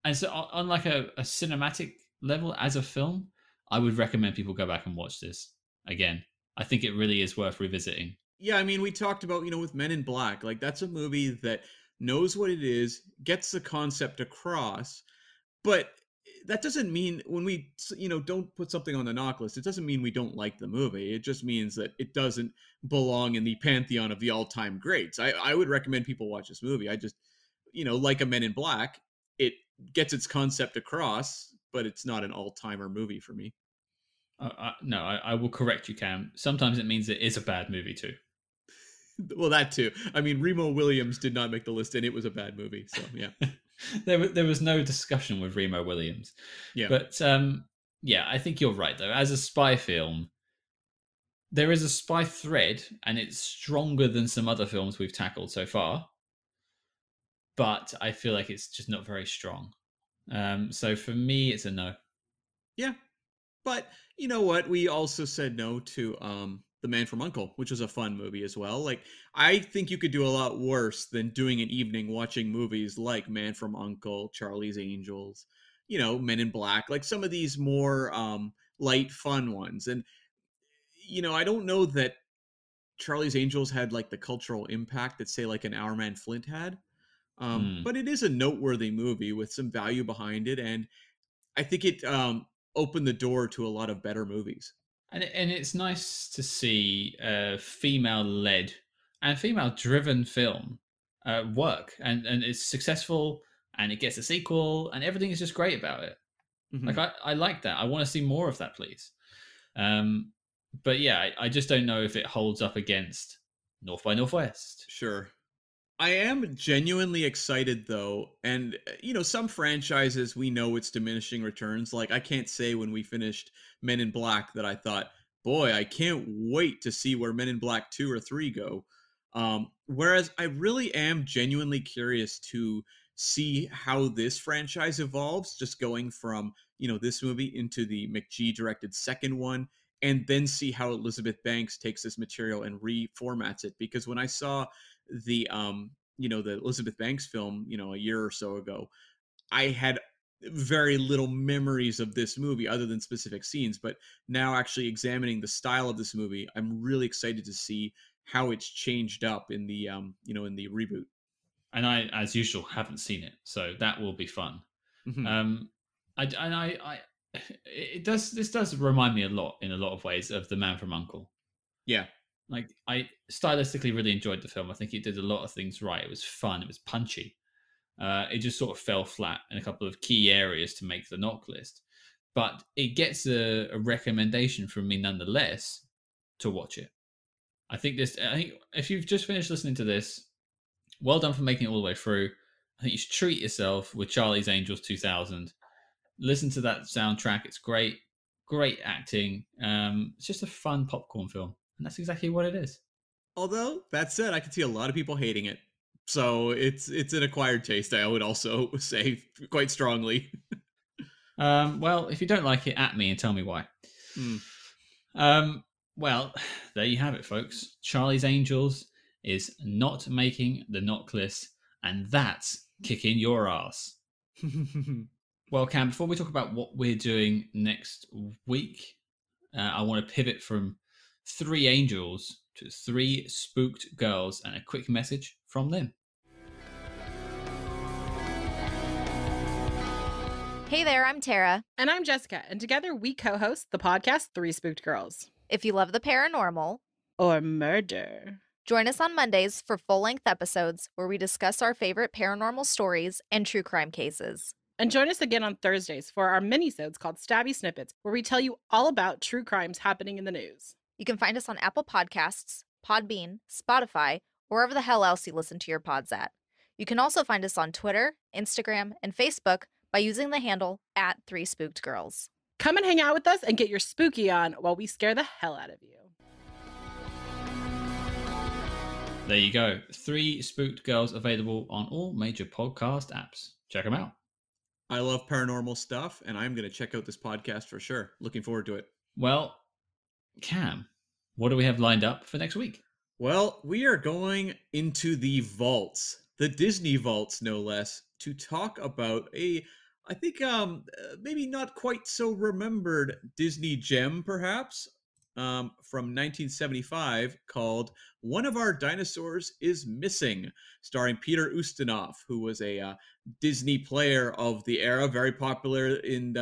S1: and so on like a cinematic level as a film, I would recommend people go back and watch this again. I think it really is worth revisiting.
S2: Yeah, I mean, we talked about, with Men in Black. Like, that's a movie that knows what it is, gets the concept across, but that doesn't mean when we, don't put something on the knock list, it doesn't mean we don't like the movie. It just means that it doesn't belong in the pantheon of the all time greats. I would recommend people watch this movie. I just, like a Men in Black, it gets its concept across, but it's not an all timer movie for me.
S1: No, I will correct you, Cam. Sometimes it means it is a bad movie too.
S2: Well, that too. I mean, Remo Williams did not make the list, and it was a bad movie. So yeah,
S1: there was no discussion with Remo Williams.
S2: yeah.
S1: But yeah, I think you're right though. As a spy film, there is a spy thread, and it's stronger than some other films we've tackled so far. But I feel like it's just not very strong. So for me, it's a no.
S2: Yeah, but you know what? We also said no to The Man from U.N.C.L.E., which was a fun movie as well. Like, I think you could do a lot worse than doing an evening watching movies like Man from U.N.C.L.E., Charlie's Angels, Men in Black, like some of these more light, fun ones. And I don't know that Charlie's Angels had like the cultural impact that, say, like an Our Man Flint had.
S1: Mm.
S2: But it is a noteworthy movie with some value behind it, and I think it opened the door to a lot of better movies.
S1: And it's nice to see a female-led and female-driven film work, and it's successful, and it gets a sequel, and everything is just great about it.
S2: Mm-hmm.
S1: Like I like that. I want to see more of that, please. But yeah, I just don't know if it holds up against North by Northwest.
S2: Sure. I am genuinely excited though, and some franchises we know it's diminishing returns. Like, I can't say when we finished Men in Black that I thought, boy, I can't wait to see where Men in Black 2 or 3 go. Whereas I really am genuinely curious to see how this franchise evolves, just going from this movie into the McG directed second one, and then see how Elizabeth Banks takes this material and reformats it. Because when I saw the Elizabeth Banks film, a year or so ago, I had very little memories of this movie other than specific scenes. But now, actually examining the style of this movie, I'm really excited to see how it's changed up in the in the reboot.
S1: And I, as usual, haven't seen it, so that will be fun.
S2: Mm-hmm.
S1: I this does remind me a lot in a lot of ways of The Man from U.N.C.L.E.
S2: Yeah.
S1: Like, I stylistically really enjoyed the film. I think it did a lot of things right. It was fun. It was punchy. It just sort of fell flat in a couple of key areas to make the NOC list, but it gets a recommendation from me nonetheless to watch it. I think if you've just finished listening to this, well done for making it all the way through. I think you should treat yourself with Charlie's Angels 2000. Listen to that soundtrack. It's great. Great acting. It's just a fun popcorn film. And that's exactly what it is.
S2: Although, that said, I can see a lot of people hating it. So it's an acquired taste, I would also say quite strongly.
S1: Well, if you don't like it, at me and tell me why. Well, there you have it, folks. Charlie's Angels is not making the NOC list, and that's kicking your ass. Well, Cam, before we talk about what we're doing next week, I want to pivot from 3 angels to 3 spooked girls and a quick message from them.
S3: Hey there, I'm Tara.
S4: And I'm Jessica, and together we co-host the podcast 3 Spooked Girls.
S3: If you love the paranormal
S4: or murder,
S3: join us on Mondays for full-length episodes where we discuss our favorite paranormal stories and true crime cases.
S4: And join us again on Thursdays for our mini-sodes called Stabby Snippets, where we tell you all about true crimes happening in the news.
S3: You can find us on Apple Podcasts, Podbean, Spotify, or wherever the hell else you listen to your pods at. You can also find us on Twitter, Instagram, and Facebook by using the handle @3spookedgirls.
S4: Come and hang out with us and get your spooky on while we scare the hell out of you.
S1: There you go. 3 Spooked Girls available on all major podcast apps. Check them out.
S2: I love paranormal stuff, and I'm going to check out this podcast for sure. Looking forward to it.
S1: Well, Cam, what do we have lined up for next week?
S2: Well, we are going into the vaults, the Disney vaults, no less, to talk about I think, maybe not quite so remembered Disney gem, perhaps, from 1975 called One of Our Dinosaurs is Missing, starring Peter Ustinov, who was a Disney player of the era, very popular in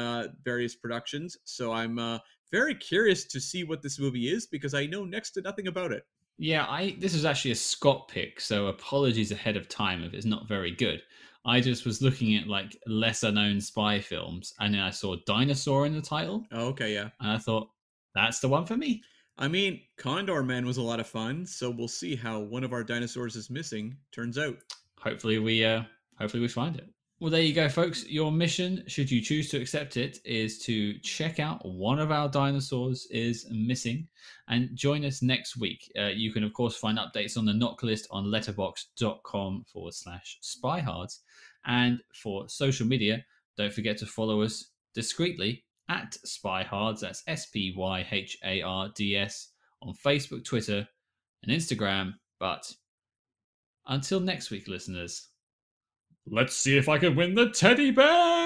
S2: various productions. So I'm very curious to see what this movie is because I know next to nothing about it.
S1: Yeah, this is actually a Scott pick, so apologies ahead of time if it's not very good. I just was looking at like lesser known spy films, and then I saw Dinosaur in the title,
S2: Oh, okay, yeah.
S1: and I thought that's the one for me.
S2: I mean, Condor Man was a lot of fun, so we'll see how One of Our Dinosaurs is Missing turns out.
S1: Hopefully we find it. Well, there you go, folks. Your mission, should you choose to accept it, is to check out One of Our Dinosaurs is Missing and join us next week. You can, of course, find updates on the NOC List on letterbox.com/SpyHards. And for social media, don't forget to follow us discreetly at SpyHards, that's SpyHards, on Facebook, Twitter, and Instagram. But until next week, listeners, let's see if I can win the teddy bear!